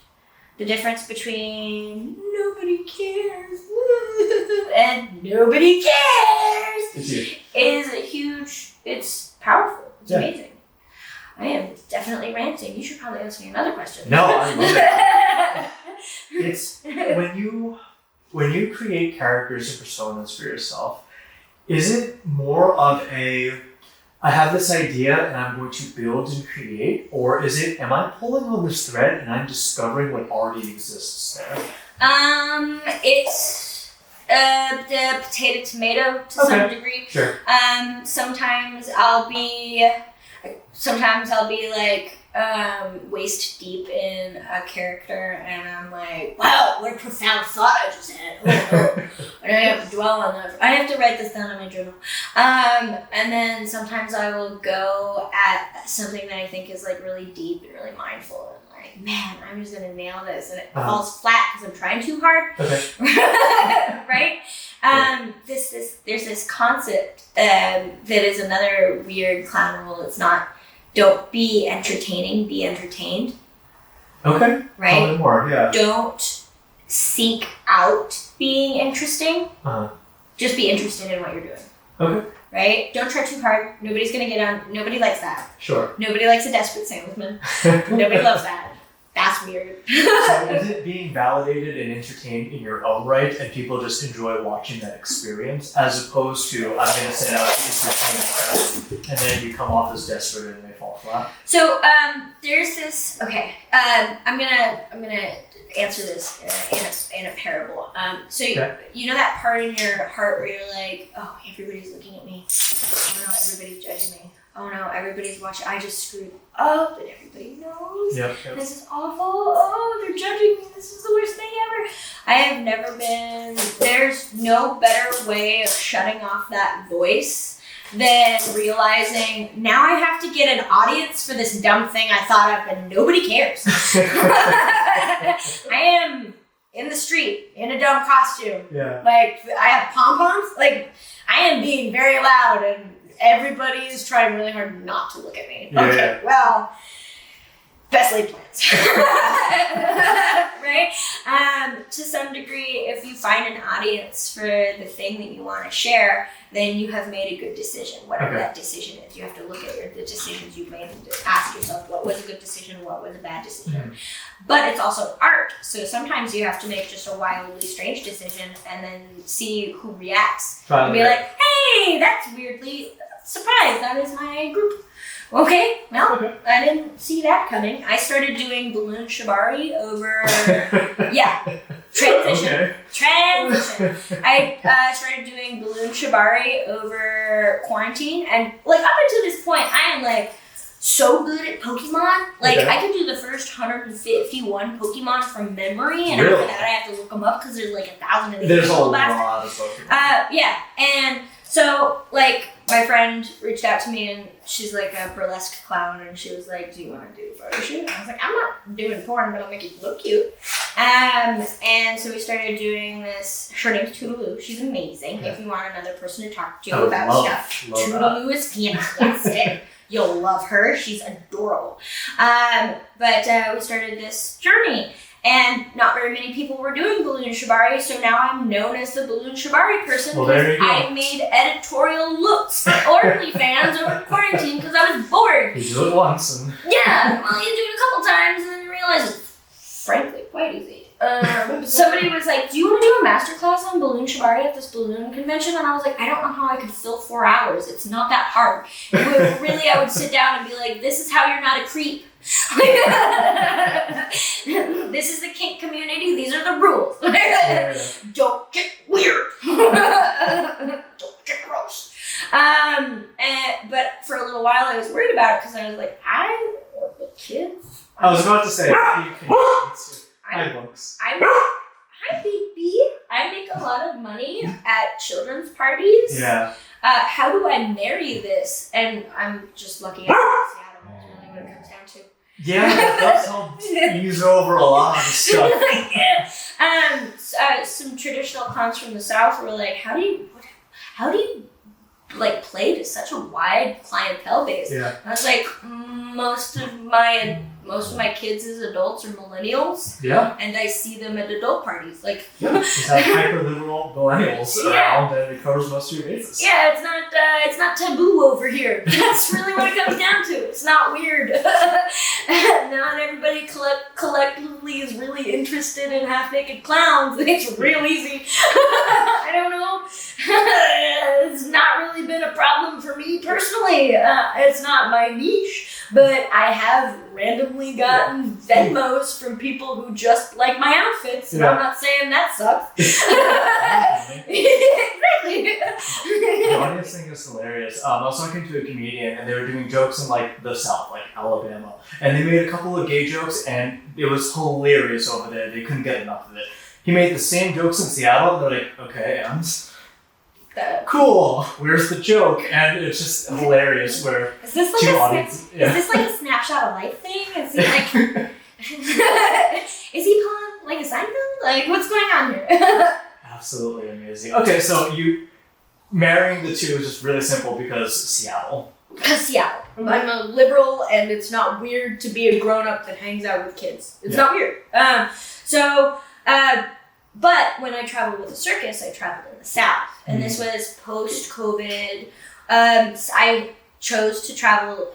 the difference between nobody cares and nobody cares is a huge, it's powerful. It's amazing. I am definitely ranting. You should probably ask me another question. No, I love it. It's when you create characters and personas for yourself, is it more of I have this idea and I'm going to build and create, or is it, am I pulling on this thread and I'm discovering what already exists there? It's the potato tomato to some degree. Sure. Sometimes I'll be like waist deep in a character and I'm like, wow, what a profound thought I just had. And I have to dwell on that. I have to write this down in my journal. And then sometimes I will go at something that I think is like really deep and really mindful and like, man, I'm just gonna nail this, and it falls flat because I'm trying too hard. Okay. Right? There's this concept that is another weird clown rule. It's not, don't be entertaining, be entertained. Okay. Right? Tell me more, yeah. Don't seek out being interesting. Just be interested in what you're doing. Okay. Right? Don't try too hard. Nobody's gonna get on. Nobody likes that. Sure. Nobody likes a desperate salesman. Nobody loves that. That's weird. So is it being validated and entertained in your own right, and people just enjoy watching that experience, as opposed to, I'm going to set out to entertain, and then you come off as desperate and they fall flat? So there's this. Okay, I'm gonna answer this in a parable. So you know that part in your heart where you're like, oh, everybody's looking at me. Oh no, everybody's judging me. Oh no, everybody's watching. I just screwed up and everybody knows. Yep. This is awful. Oh, they're judging me. This is the worst thing ever. I have never been, there's no better way of shutting off that voice than realizing now I have to get an audience for this dumb thing I thought of and nobody cares. I am in the street in a dumb costume. Yeah. Like I have pom-poms. Like I am being very loud and everybody is trying really hard not to look at me. Yeah. Okay, well, best laid plans. Right? To some degree, if you find an audience for the thing that you want to share, then you have made a good decision, whatever that decision is. You have to look at the decisions you've made and ask yourself, what was a good decision, what was a bad decision. Mm-hmm. But it's also art, so sometimes you have to make just a wildly strange decision and then see who reacts. And be like, hey, that's weirdly surprised, that is my group. Okay, well, I didn't see that coming. I started doing balloon shibari over, transition. I started doing balloon shibari over quarantine, and like up until this point, I am like so good at Pokemon. Like I can do the first 151 Pokemon from memory, and after that I have to look them up because there's like 1,000 of these. There's a lot of Pokemon. And so like my friend reached out to me, and she's like a burlesque clown, and she was like, do you want to do a photo shoot? And I was like, I'm not doing porn, but I'll make it look cute. And so we started doing this. Her name's Toodaloo. She's amazing. If you want another person to talk to about stuff, Toodaloo is fantastic. You'll love her. She's adorable. But we started this journey. And not very many people were doing balloon shibari, so now I'm known as the balloon shibari person because I made editorial looks for OnlyFans over quarantine because I was bored. You do it once and... Yeah, well, you do it a couple times and then you realize it's frankly quite easy. Somebody was like, do you want to do a masterclass on balloon shibari at this balloon convention? And I was like, I don't know how I could fill 4 hours. It's not that hard. Really, I would sit down and be like, this is how you're not a creep. This is the kink community. These are the rules. Don't get weird. Don't get gross. But for a little while, I was worried about it because I was like, I work with kids. I was about to say, hi, books. Hi, baby. I make a lot of money at children's parties. Yeah. How do I marry this? And I'm just looking at Seattle. That's really what it comes down to. Yeah, that's how ease over a lot of stuff. Some traditional clowns from the South were like, how do you like play to such a wide clientele base? Yeah. I was like, most of my kids as adults are millennials. Yeah. And I see them at adult parties. Like, just have hyper-liberal millennials around and it covers most of your bases. Yeah, it's not taboo over here. That's really what it comes down to. It's not weird. Not everybody collectively is really interested in half-naked clowns. It's real easy. I don't know. It's not really been a problem for me personally. It's not my niche. But I have randomly gotten Venmos from people who just like my outfits, and I'm not saying that sucks. Exactly. The audience thing is hilarious. I was talking to a comedian, and they were doing jokes in like the South, like Alabama, and they made a couple of gay jokes, and it was hilarious over there. They couldn't get enough of it. He made the same jokes in Seattle. They're like, okay, and cool. Where's the joke? And it's just hilarious. Where is this like is this like a snapshot of life thing? Is he like? Is he pulling like a Seinfeld? Like, what's going on here? Absolutely amazing. Okay, so you marrying the two is just really simple because Seattle. Because Seattle. I'm a liberal, and it's not weird to be a grown-up that hangs out with kids. It's not weird. But when I traveled with the circus, I traveled in the South. And this was post-COVID. I chose to travel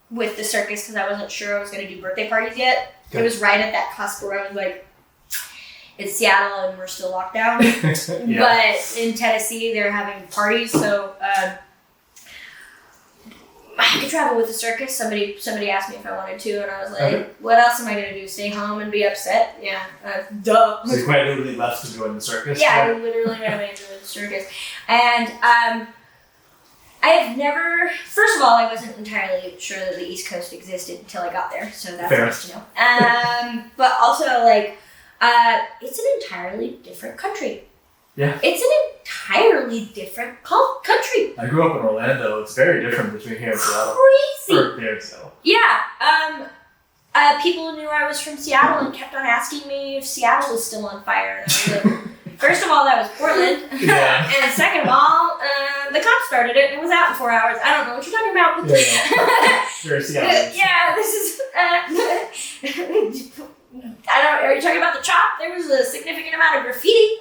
with the circus because I wasn't sure I was going to do birthday parties yet. It was right at that cusp where I was like, it's Seattle and we're still locked down. But in Tennessee, they're having parties. So I could travel with the circus. Somebody asked me if I wanted to, and I was like, what else am I going to do? Stay home and be upset? Yeah, duh. So you quite literally left to join the circus? Yeah, I literally ran away to join the circus. And I have never, first of all, I wasn't entirely sure that the East Coast existed until I got there, so that's nice to know. But also, like, it's an entirely different country. Yeah. It's an entirely different country. I grew up in Orlando. It's very different between here and Seattle. Crazy. Or there and Seattle. Yeah. People knew I was from Seattle and kept on asking me if Seattle was still on fire. And I was like, first of all, that was Portland. Yeah. And second of all, the cops started it and it was out in 4 hours. I don't know what you're talking about. Very Seattle. Yeah, this is... I don't know, are you talking about the chop? There was a significant amount of graffiti.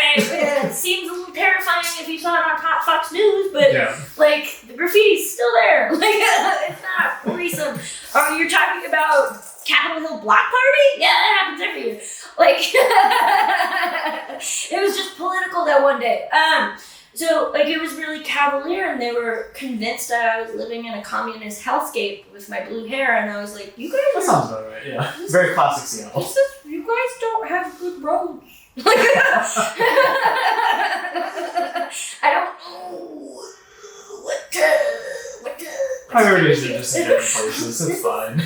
It seems a little terrifying if you saw it on Fox News, but like the graffiti's still there. Like it's not worrisome. Oh, you're talking about Capitol Hill Block Party? Yeah, that happens every year. Like it was just political that one day. So, like, it was really cavalier, and they were convinced that I was living in a communist hellscape with my blue hair, and I was like, you guys That sounds about right, yeah. Very classic Seattle. You guys don't have good roads. I don't know what to... Priorities are just in different places, it's fine.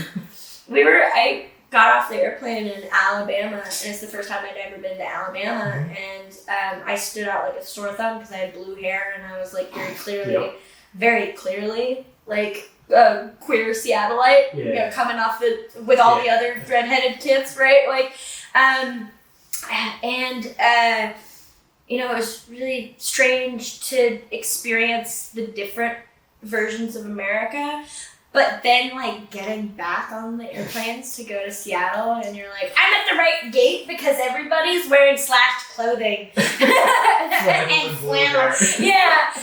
got off the airplane in Alabama, and it's the first time I'd ever been to Alabama, and I stood out like a sore thumb because I had blue hair, and I was like very clearly, like a queer Seattleite, you know, coming off with all the other redheaded kids, right? Like, you know, it was really strange to experience the different versions of America. But then, like, getting back on the airplanes to go to Seattle, and you're like, I'm at the right gate because everybody's wearing slashed clothing. And flannel. Yeah.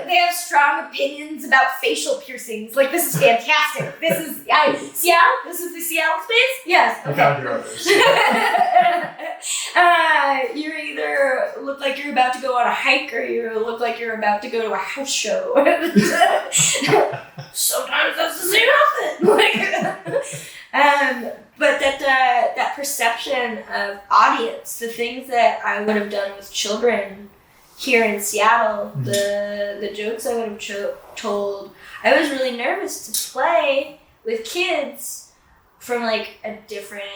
They have strong opinions about facial piercings. Like, this is fantastic. This is, Seattle? This is the Seattle space? Yes. I found your others. You either look like you're about to go on a hike, or you look like you're about to go to a house show. Sometimes that's the same outfit. But that perception of audience, the things that I would have done with children here in Seattle, the jokes I would have told, I was really nervous to play with kids from like a different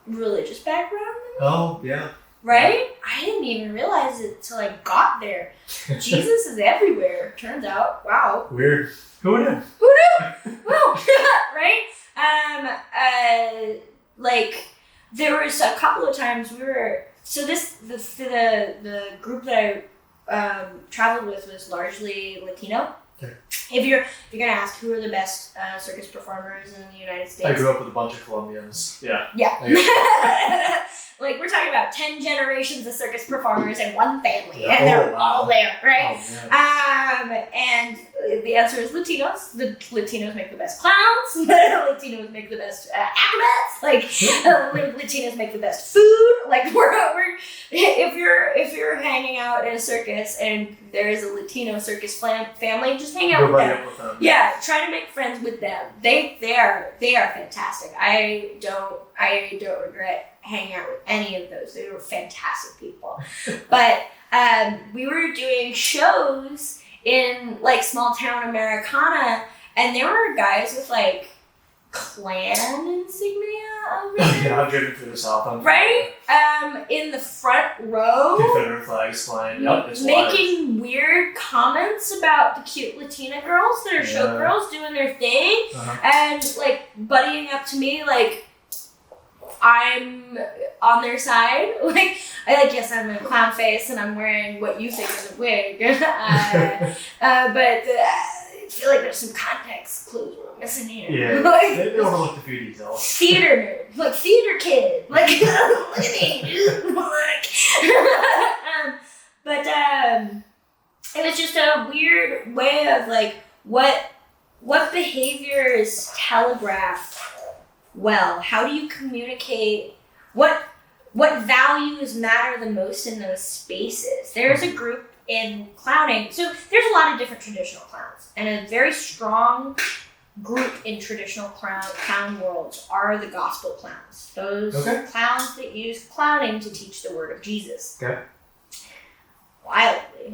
religious background. Oh, yeah. Right? I didn't even realize it till I got there. Jesus is everywhere. Turns out, wow. Weird. Who knew? Who knew? Well, right? Like there was a couple of times we were. So the group that I traveled with was largely Latino. Okay. If you're gonna ask who are the best circus performers in the United States, I grew up with a bunch of Colombians. Yeah. Yeah. Like, we're talking about 10 generations of circus performers in one family, and they're all there, right? Oh, and the answer is Latinos. The Latinos make the best clowns. Latinos make the best acrobats. Like, Latinos make the best food. Like, we're if you're hanging out in a circus and there is a Latino circus family, just hang out with them. Yeah, try to make friends with them. They are fantastic. I don't regret hanging out with any of those. They were fantastic people. But we were doing shows in like small town Americana, and there were guys with like Klan insignia over there. Yeah, I've driven through the South. Right? In the front row. Confederate flags flying. Yep, it's making weird comments about the cute Latina girls that are showgirls doing their thing. And like buddying up to me like I'm on their side. Like, yes, I'm a clown face and I'm wearing what you think is a wig. But I feel like there's some context clues we're missing here. Yeah, like, they overlooked a few details. Theater nerd, like theater kid. Like, look at me, dude. But it was just a weird way of like, what behaviors telegraph well? How do you communicate? What values matter the most in those spaces? There's a group in clowning. So there's a lot of different traditional clowns, and a very strong group in traditional clown worlds are the gospel clowns. Those clowns that use clowning to teach the word of Jesus. Okay. Wildly.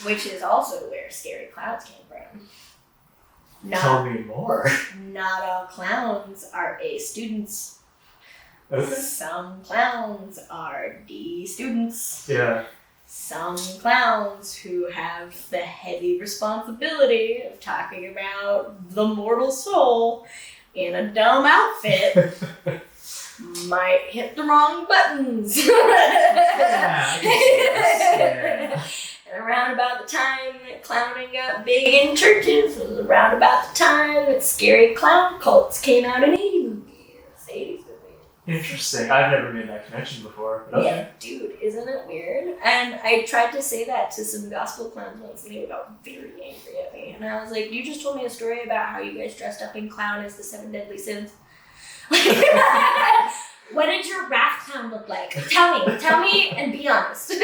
Which is also where scary clowns came from. Tell me more. Not all clowns are A students. Okay. Some clowns are D students. Yeah. Some clowns who have the heavy responsibility of talking about the mortal soul in a dumb outfit might hit the wrong buttons. And around about the time that clowning got big in churches was around about the time that scary clown cults came out in 80s movies. Interesting. I've never made that connection before. But okay. Yeah, dude, isn't it weird? And I tried to say that to some gospel clowns once, and they got very angry at me. And I was like, you just told me a story about how you guys dressed up in clown as the 7 deadly sins. What did your wrath clown look like? Tell me, and be honest. Did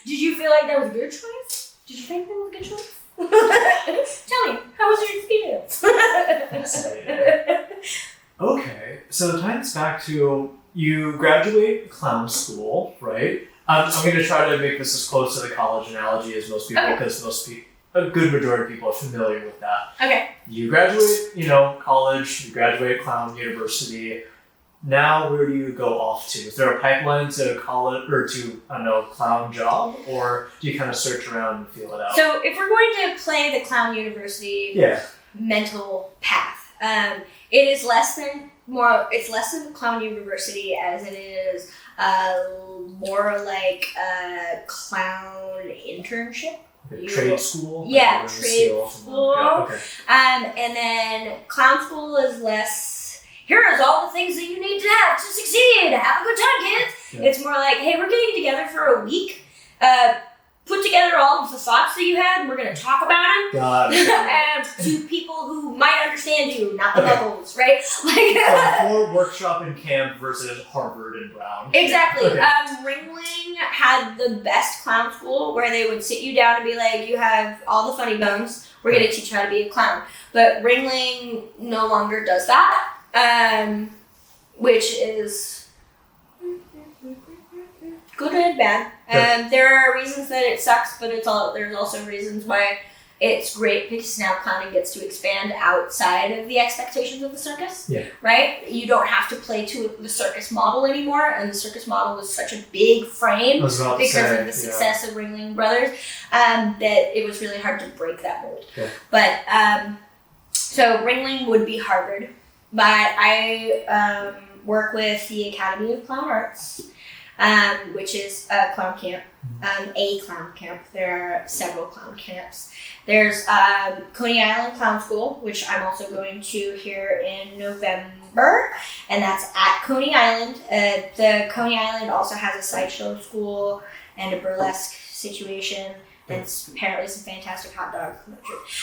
you feel like that was a good choice? Did you think that was a good choice? Tell me, how was your experience? Okay, so tying this back to you graduate clown school, right? I'm going to try to make this as close to the college analogy as most people, because most people, a good majority of people are familiar with that. Okay. You graduate, college, you graduate Clown University. Now, where do you go off to? Is there a pipeline to college or to, clown job? Or do you kind of search around and feel it out? So if we're going to play the Clown University mental path, it's less than Clown University as it is more like a clown internship. Trade school? Yeah, trade school. Yeah, okay. And then clown school is less, here is all the things that you need to have to succeed. Have a good time, kids. Yeah. It's more like, hey, we're getting together for a week. Put together all of the thoughts that you had, and we're going to talk about them. Got it. And to people who might understand you, not the muggles, right? More workshop and camp versus Harvard and Brown. Exactly. Okay. Ringling had the best clown school where they would sit you down and be like, you have all the funny bones. We're going to teach you how to be a clown. But Ringling no longer does that, which is good and bad. There are reasons that it sucks, but there's also reasons why it's great because now clowning gets to expand outside of the expectations of the circus. Yeah. Right? You don't have to play to the circus model anymore, and the circus model was such a big frame because of the success of Ringling Brothers that it was really hard to break that mold. Yeah. But so Ringling would be Harvard, but I work with the Academy of Clown Arts. Which is a clown camp, a clown camp. There are several clown camps. There's Coney Island Clown School, which I'm also going to here in November, and that's at Coney Island. The Coney Island also has a sideshow school and a burlesque situation. That's apparently some fantastic hot dogs.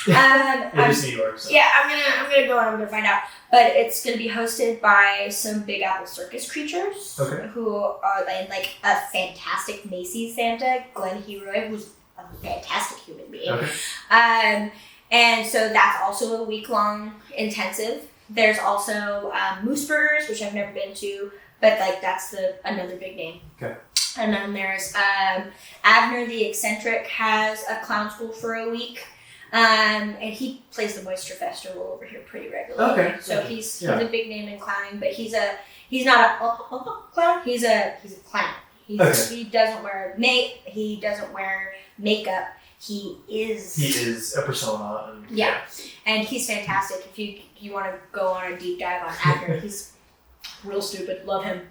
It is New York. So. Yeah, I'm gonna go and I'm gonna find out. But it's gonna be hosted by some Big Apple circus creatures who are like a fantastic Macy's Santa, Glenn Heroy, who's a fantastic human being. Okay. And so that's also a week-long intensive. There's also Moose Burgers, which I've never been to, but that's another big name. Okay. And then there's Abner the Eccentric has a clown school for a week. And he plays the Moisture Festival over here pretty regularly. Okay. So he's a big name in clowning, but he's not a clown. He's a clown. He doesn't wear he doesn't wear makeup. He is a persona. And he's fantastic. If you want to go on a deep dive on Abner, he's real stupid. Love him.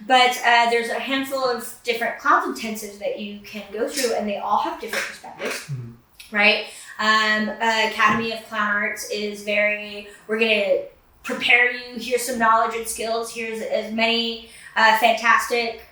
But there's a handful of different clown intensives that you can go through, and they all have different perspectives. Mm-hmm. Right? Academy of Clown Arts is we're going to prepare you, here's some knowledge and skills, here's as many fantastic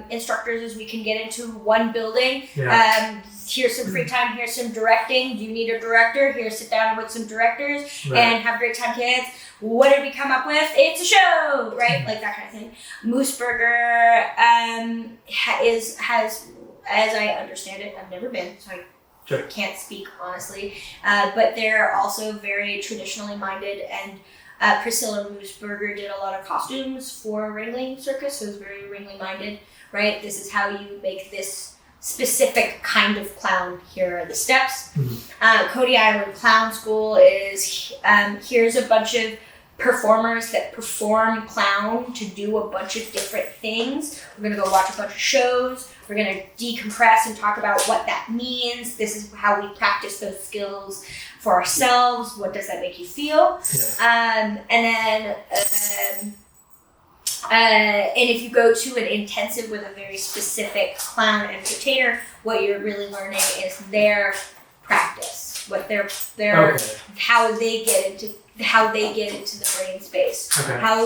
instructors as we can get into one building. Yeah. Here's some free time, here's some directing. Do you need a director? Here, sit down with some directors and have a great time, kids. What did we come up with? It's a show, right? Like that kind of thing. Moose Burger has, as I understand it, I've never been, so I can't speak honestly, but they're also very traditionally minded, and Priscilla Mooseberger did a lot of costumes for Ringling Circus, so it was very Ringling minded, right? This is how you make this specific kind of clown. Here are the steps. Mm-hmm. Coney Island Clown School is, here's a bunch of performers that perform clown to do a bunch of different things. We're going to go watch a bunch of shows. We're going to decompress and talk about what that means. This is how we practice those skills for ourselves. What does that make you feel? Yeah. And if you go to an intensive with a very specific clown entertainer, what you're really learning is their practice, what their how they get into the brain space. Okay. How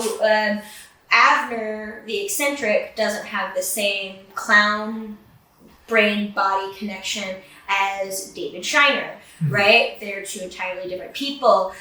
Avner the Eccentric doesn't have the same clown brain body connection as David Shiner, right? They're two entirely different people.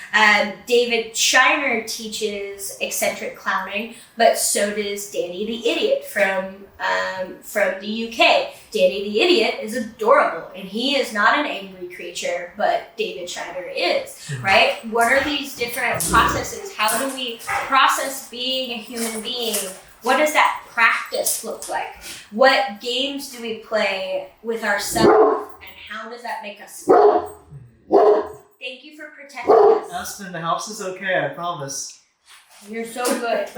David Shiner teaches eccentric clowning, but so does Danny the Idiot from the UK. Danny the Idiot is adorable, and he is not an angry creature, but David Shiner is, right? What are these different processes? How do we process being a human being? What does that practice look like? What games do we play with ourselves And how does that make us feel? Thank you for protecting us. Aspen, the house is okay, I promise. You're so good.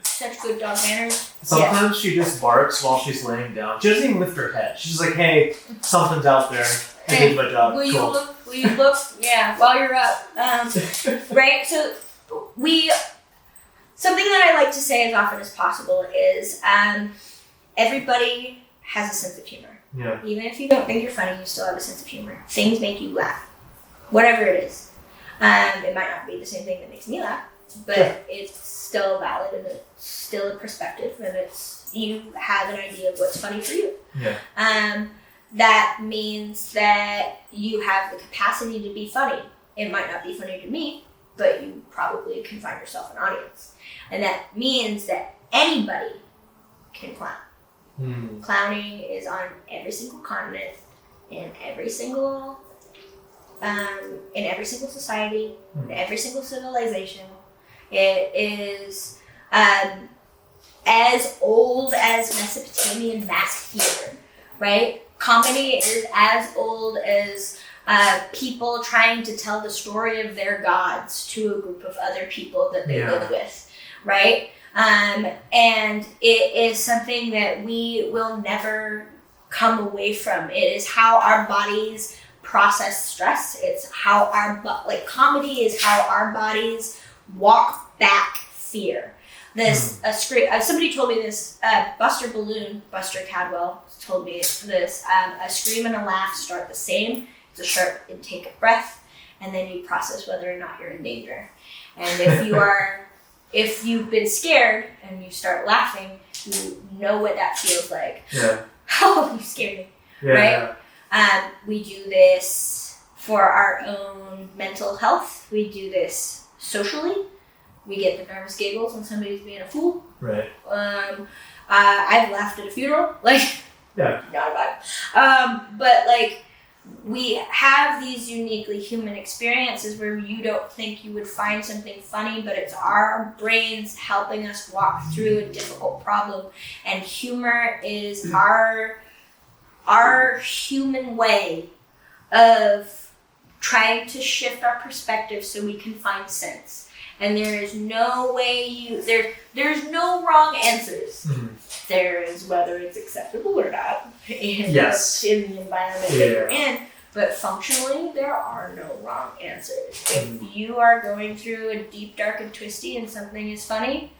Such good dog manners. Sometimes she just barks while she's laying down. She doesn't even lift her head. She's like, hey, something's out there. I did my job. Will cool. you look? Will you look? Yeah, while you're up. Right? So something that I like to say as often as possible is everybody has a sense of humor. Yeah. Even if you don't think you're funny, you still have a sense of humor. Things make you laugh. Whatever it is. It might not be the same thing that makes me laugh, but it's still valid and it's still a perspective and it's you have an idea of what's funny for you. Yeah. That means that you have the capacity to be funny. It might not be funny to me, but you probably can find yourself an audience. And that means that anybody can clown. Clowning is on every single continent, in every single society, in every single civilization. It is as old as Mesopotamian mask theater, right? Comedy is as old as people trying to tell the story of their gods to a group of other people that they live with, right? And it is something that we will never come away from. It is how our bodies process stress. It's how comedy is how our bodies walk back fear. Somebody told me this, Buster Cadwell told me this, a scream and a laugh start the same. It's a sharp intake of breath, and then you process whether or not you're in danger. And if you've been scared and you start laughing, you know what that feels like. Yeah. Oh, you scared me, right? Yeah. We do this for our own mental health. We do this socially. We get the nervous giggles when somebody's being a fool. Right. I've laughed at a funeral, not a vibe. But we have these uniquely human experiences where you don't think you would find something funny, but it's our brains helping us walk through a difficult problem. And humor is our human way of trying to shift our perspective so we can find sense. And there is no way there's no wrong answers. There is whether it's acceptable or not in the environment that you're in. But functionally, there are no wrong answers. If you are going through a deep, dark, and twisty and something is funny,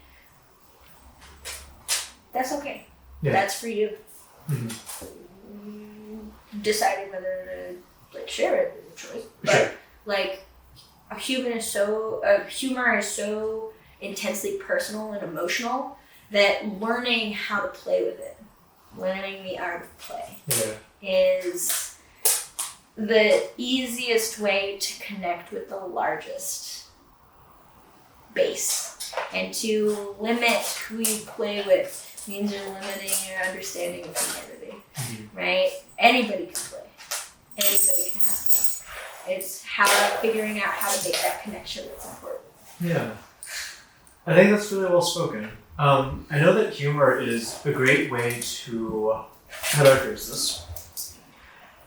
that's okay. Yeah. That's for you. Deciding whether to share it is a choice. But humor is so intensely personal and emotional that learning how to play with it, learning the art of play, is the easiest way to connect with the largest base. And to limit who you play with means you're limiting your understanding of humanity, right? Anybody can play. Anybody can have fun. It's figuring out how to make that connection that's important. Yeah. I think that's really well spoken. I know that humor is a great way to, how do I phrase this?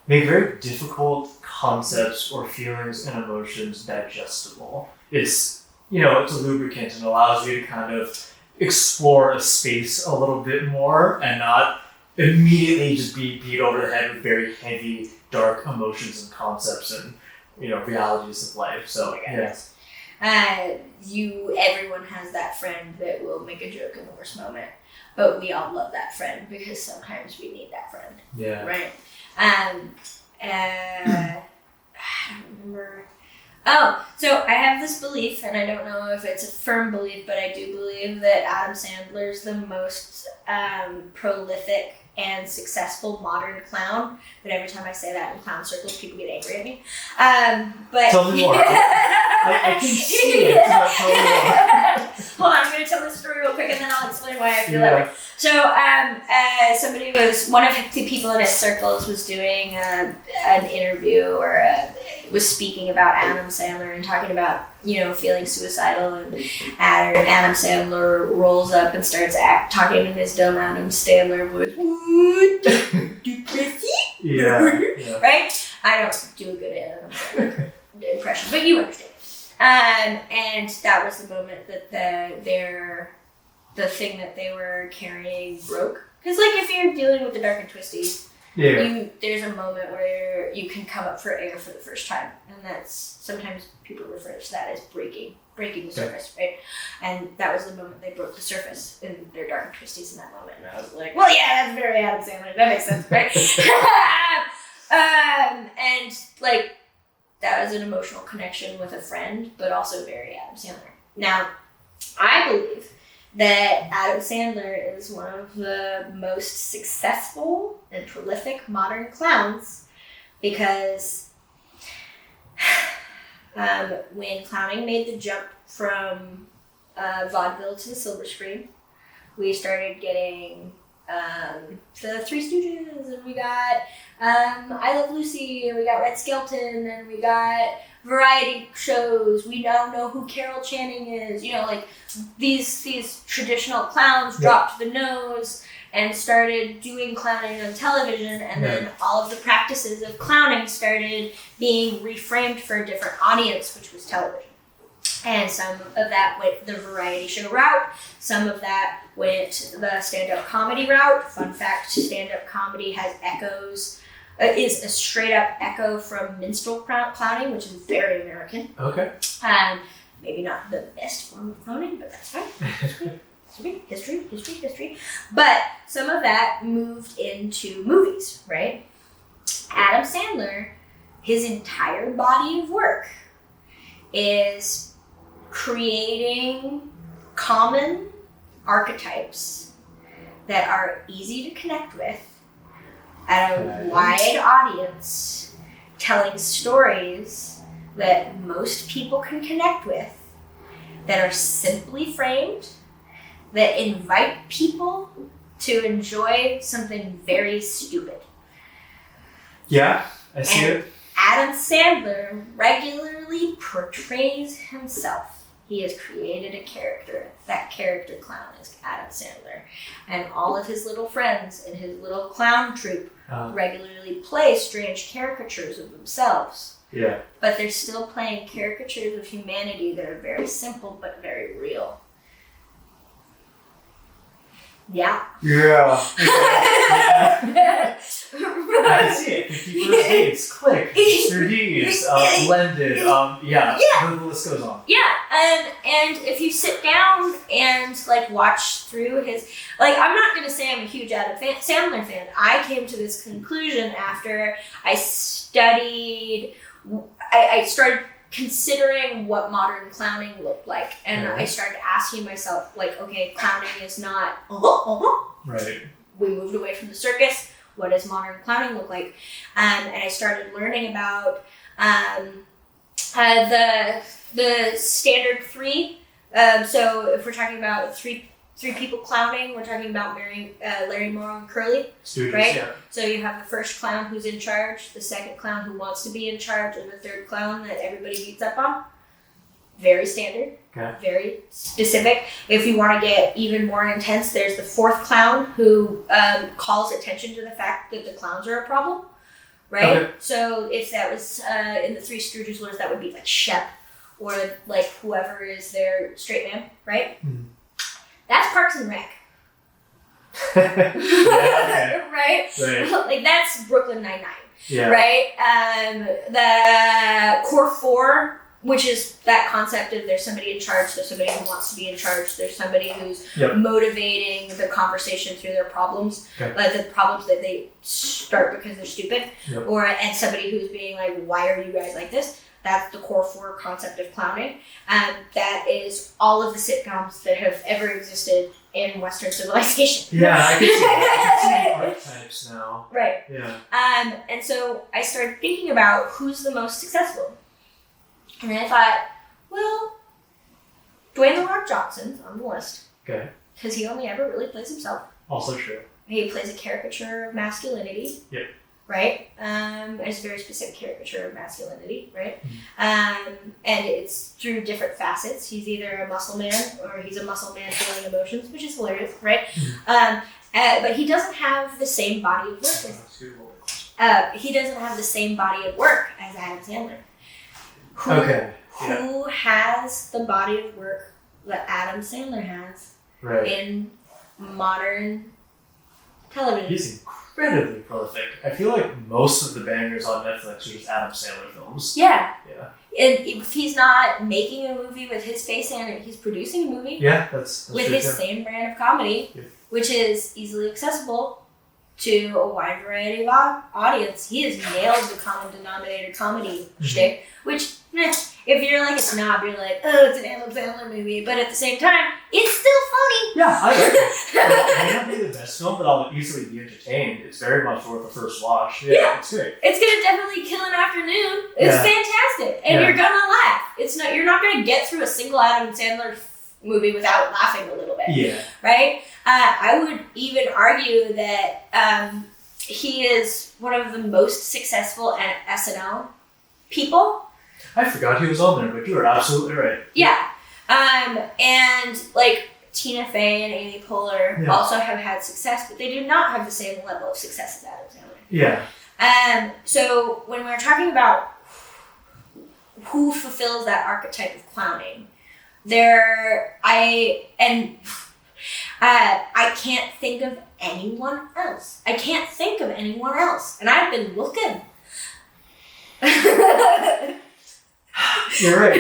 Make very difficult concepts or feelings and emotions digestible. It's a lubricant and allows you to kind of explore a space a little bit more and not immediately just be beat over the head with very heavy, dark emotions and concepts and, realities of life. So, yes. Everyone has that friend that will make a joke in the worst moment, but we all love that friend because sometimes we need that friend. Yeah. Right. I don't remember. Oh, so I have this belief, and I don't know if it's a firm belief, but I do believe that Adam Sandler's the most prolific and successful modern clown. But every time I say that in clown circles, people get angry at me. But tell me more. I can see it. Tell me more. Hold on, I'm going to tell this story real quick, and then I'll explain why I feel that way. So, one of the people in his circles was doing an interview or was speaking about Adam Sandler and talking about, feeling suicidal, and Adam Sandler rolls up and starts talking in his dumb Adam Sandler voice. Depressy? Yeah. Yeah. Right? I don't do a good impression, but you understand. And that was the moment that the thing that they were carrying broke. Because like if you're dealing with the dark and twisty, there's a moment where you can come up for air for the first time, and that's sometimes people refer to that as breaking the surface, right? And that was the moment they broke the surface in their dark and twisties in that moment, and I was like, well, yeah, that's very Adam Sandler. That makes sense, right? And like that was an emotional connection with a friend, but also very Adam Sandler. Now, I believe that Adam Sandler is one of the most successful and prolific modern clowns because when clowning made the jump from vaudeville to the silver screen, we started getting the Three Stooges, and we got I Love Lucy, and we got Red Skelton, and we got variety shows. We now know who Carol Channing is. You know, like these traditional clowns dropped the nose and started doing clowning on television, and then all of the practices of clowning started being reframed for a different audience, which was television. And some of that went the variety show route. Some of that went the stand-up comedy route. Fun fact, stand-up comedy has echoes, is a straight-up echo from minstrel clowning, which is very American. Okay. Maybe not the best form of clowning, but that's fine. History. But some of that moved into movies, right? Adam Sandler, his entire body of work is creating common archetypes that are easy to connect with at a wide audience, telling stories that most people can connect with, that are simply framed, that invite people to enjoy something very stupid. Yeah, I see it. Adam Sandler regularly portrays himself. He has created a character. That character clown is Adam Sandler. And all of his little friends in his little clown troupe regularly play strange caricatures of themselves. Yeah. But they're still playing caricatures of humanity that are very simple but very real. Yeah. Yeah. I see it. 50 First Dates, Click, Mr. D's, Blended. The list goes on. Yeah, and if you sit down and like watch through his, like, I'm not gonna say I'm a huge Adam Sandler fan. I came to this conclusion after I studied. I started considering what modern clowning looked like, and I started asking myself, like, okay, clowning is not right. We moved away from the circus. What does modern clowning look like? And I started learning about the standard three. So if we're talking about three people clowning, we're talking about Larry Moore and Curly, Stooges, right? Yeah. So you have the first clown who's in charge, the second clown who wants to be in charge, and the third clown that everybody beats up on. Very standard, very specific. If you want to get even more intense, there's the fourth clown who calls attention to the fact that the clowns are a problem, right? Okay. So if that was in the Three Stooges, that would be like Shep, or like whoever is their straight man, right? Mm-hmm. That's Parks and Rec. Right? Like that's Brooklyn Nine-Nine, right? The core four, which is that concept of there's somebody in charge, there's somebody who wants to be in charge, there's somebody who's motivating the conversation through their problems, the problems that they start because they're stupid, and somebody who's being like, why are you guys like this? That's the core four concept of clowning. That is all of the sitcoms that have ever existed in Western civilization. Yeah, I can see the archetypes now. Right. Yeah. And so I started thinking about who's the most successful. And then I thought, well, Dwayne "The Rock" Johnson's on the list. Okay. Because he only ever really plays himself. Also true. He plays a caricature of masculinity. Yep. Right? It's a very specific caricature of masculinity, right? Mm-hmm. And it's through different facets. He's either a muscle man or he's a muscle man feeling emotions, which is hilarious, right? Mm-hmm. But he doesn't have the same body of work as he doesn't have the same body of work as Adam Sandler. Who has the body of work that Adam Sandler has in modern television? He's incredibly prolific. I feel like most of the bangers on Netflix are just Adam Sandler films. Yeah. Yeah. And if he's not making a movie with his face in it, he's producing a movie. Yeah, that's with his same brand of comedy, which is easily accessible to a wide variety of audience. He has nailed the common denominator comedy shtick, which, if you're like a snob, you're like, oh, it's an Adam Sandler movie, but at the same time, it's still funny. Yeah, I like it. It may not be the best film, but I'll easily be entertained. It's very much worth the first watch. Yeah, it's great. It's gonna definitely kill an afternoon. It's fantastic, and you're gonna laugh. You're not gonna get through a single Adam Sandler movie without laughing a little bit. Yeah. Right? I would even argue that he is one of the most successful SNL people. I forgot he was on there, but you are absolutely right. Yeah. And like Tina Fey and Amy Poehler also have had success, but they do not have the same level of success as Adam Sandler. Yeah. So when we're talking about who fulfills that archetype of clowning, I can't think of anyone else. And I've been looking. You're right.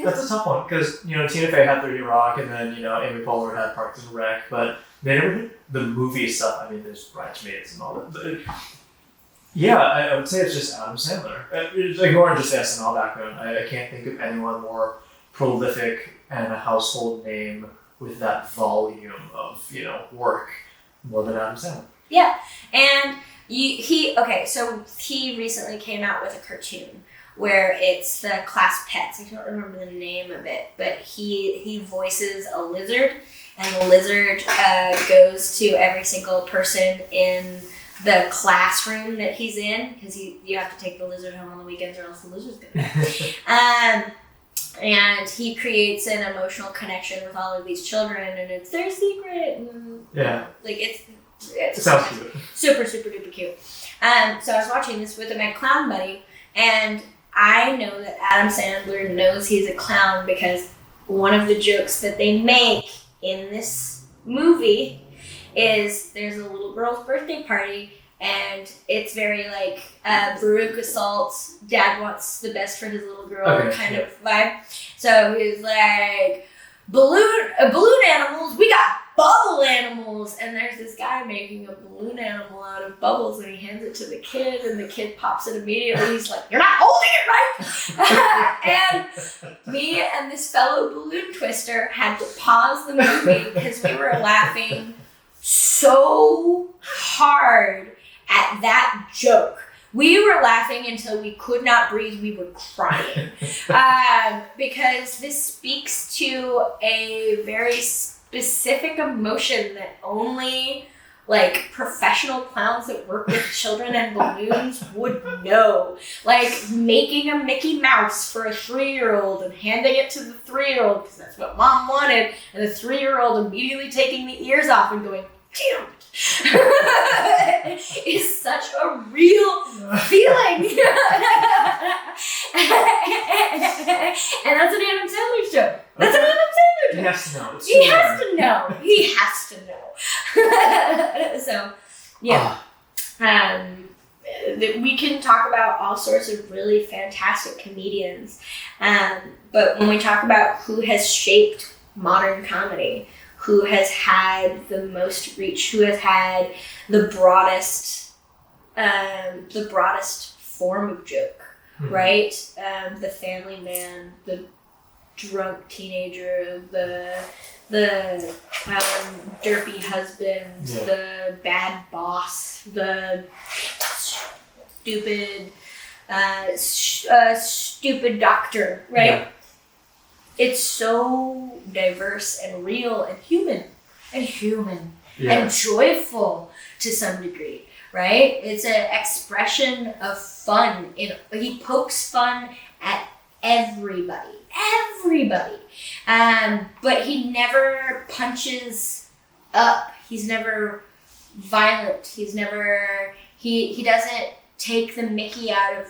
That's a tough one because Tina Fey had 30 Rock, and then Amy Poehler had Parks and Rec, but they never did the movie stuff. I mean, there's Bridesmaids and all that. But I would say it's just Adam Sandler. Ignoring just the SNL background, I can't think of anyone more prolific and a household name with that volume of work more than Adam Sandler. Yeah, and he recently came out with a cartoon where it's the Class Pets. I don't remember the name of it, but he voices a lizard, and the lizard goes to every single person in the classroom that he's in, because you have to take the lizard home on the weekends or else the lizard's gonna die. And he creates an emotional connection with all of these children, and it's their secret. And, it sounds cute. Super, super duper cute. So I was watching this with my clown buddy, and I know that Adam Sandler knows he's a clown because one of the jokes that they make in this movie is there's a little girl's birthday party, and it's very like Baruch assaults, dad wants the best for his little girl of vibe. So he's like, balloon animals, we got bubble animals, and there's this guy making a balloon animal out of bubbles, and he hands it to the kid, and the kid pops it immediately. He's like, you're not holding it right. And me and this fellow balloon twister had to pause the movie because we were laughing so hard at that joke. We were laughing until we could not breathe. We were crying. Because this speaks to a very specific emotion that only like professional clowns that work with children and balloons would know. Like making a Mickey Mouse for a 3-year-old and handing it to the 3-year-old because that's what mom wanted, and the 3-year-old immediately taking the ears off and going, damn it. Is such a real feeling. And that's an Adam Sandler show. That's an Adam Sandler show. He has to know. He has to know. He has to know. So, yeah. We can talk about all sorts of really fantastic comedians. But when we talk about who has shaped modern comedy, who has had the most reach, who has had the broadest form of joke, right? The family man, the drunk teenager, the derpy husband, the bad boss, the stupid doctor, right? Yeah. It's so diverse and real and human and joyful to some degree, right? It's an expression of fun. He pokes fun at everybody. But he never punches up. He's never violent. He doesn't take the mickey out of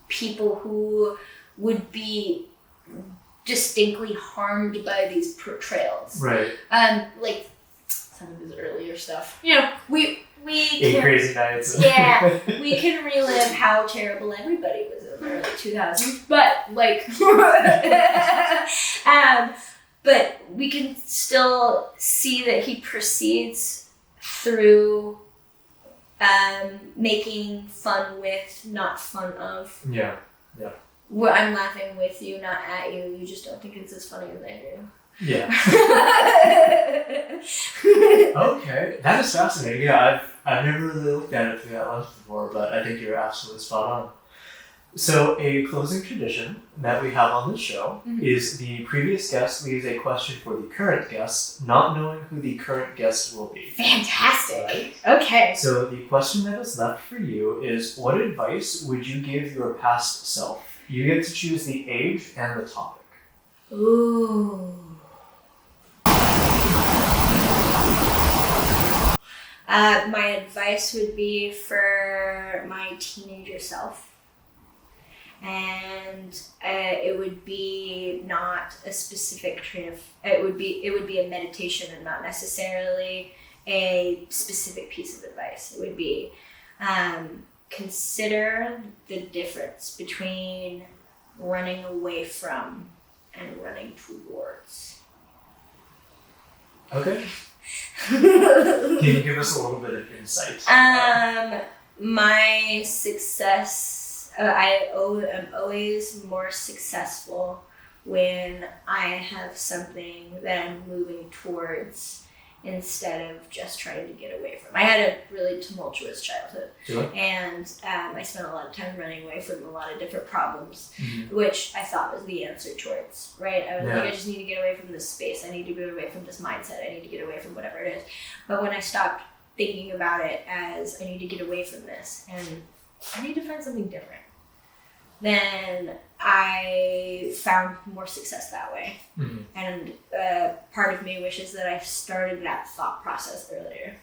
people who would be distinctly harmed by these portrayals. Right. Like some of his earlier stuff. You know, we Eight can, Crazy Nights. yeah, we can relive how terrible everybody was in the early 2000s, but like, but we can still see that he proceeds through making fun with, not fun of. Yeah. Well, I'm laughing with you, not at you. You just don't think it's as funny as I do. Yeah. Okay, that is fascinating. Yeah, I've never really looked at it through that lens before, but I think you're absolutely spot on. So a closing tradition that we have on this show is the previous guest leaves a question for the current guest, not knowing who the current guest will be. Fantastic. Right? Okay. So the question that is left for you is, what advice would you give your past self? You get to choose the age and the topic. Ooh. My advice would be for my teenager self, and it would be not a specific train of. It would be a meditation and not necessarily a specific piece of advice. It would be consider the difference between running away from and running towards. Okay. Can you give us a little bit of insight? My success, I'm always more successful when I have something that I'm moving towards instead of just trying to get away from. I had a really tumultuous childhood, and I spent a lot of time running away from a lot of different problems, which I thought was the answer towards, right? I was like, I just need to get away from this space. I need to get away from this mindset. I need to get away from whatever it is. But when I stopped thinking about it as I need to get away from this and I need to find something different, then I found more success that way. And part of me wishes that I started that thought process earlier.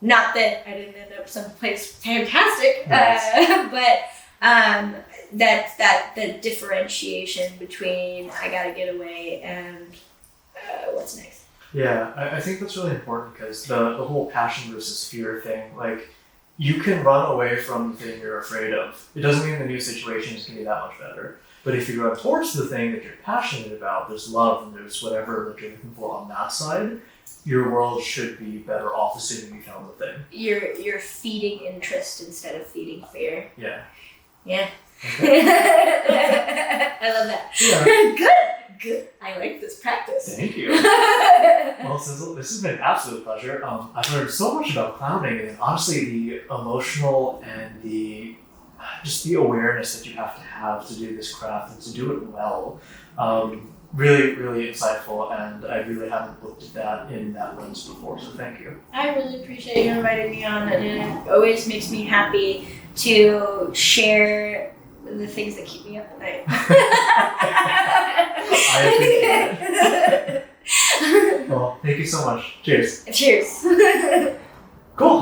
Not that I didn't end up someplace fantastic, but that the differentiation between I gotta get away and what's next. Yeah, I think that's really important because the whole passion versus fear thing, like, you can run away from the thing you're afraid of. It doesn't mean the new situation is going to be that much better. But if you run towards the thing that you're passionate about, there's love and there's whatever that you're looking for on that side, your world should be better off assuming you found the thing. You're feeding interest instead of feeding fear. Yeah. Yeah. Okay. I love that. Yeah. Good. I like this practice. Thank you. Well, Sizzle, this has been an absolute pleasure. I've learned so much about clowning, and honestly, the emotional and the awareness that you have to do this craft and to do it well. Really, really insightful, and I really haven't looked at that in that lens before, so thank you. I really appreciate you inviting me on, and it always makes me happy to share the things that keep me up at night. I appreciate it. Well, thank you so much. Cheers. Cheers. Cool.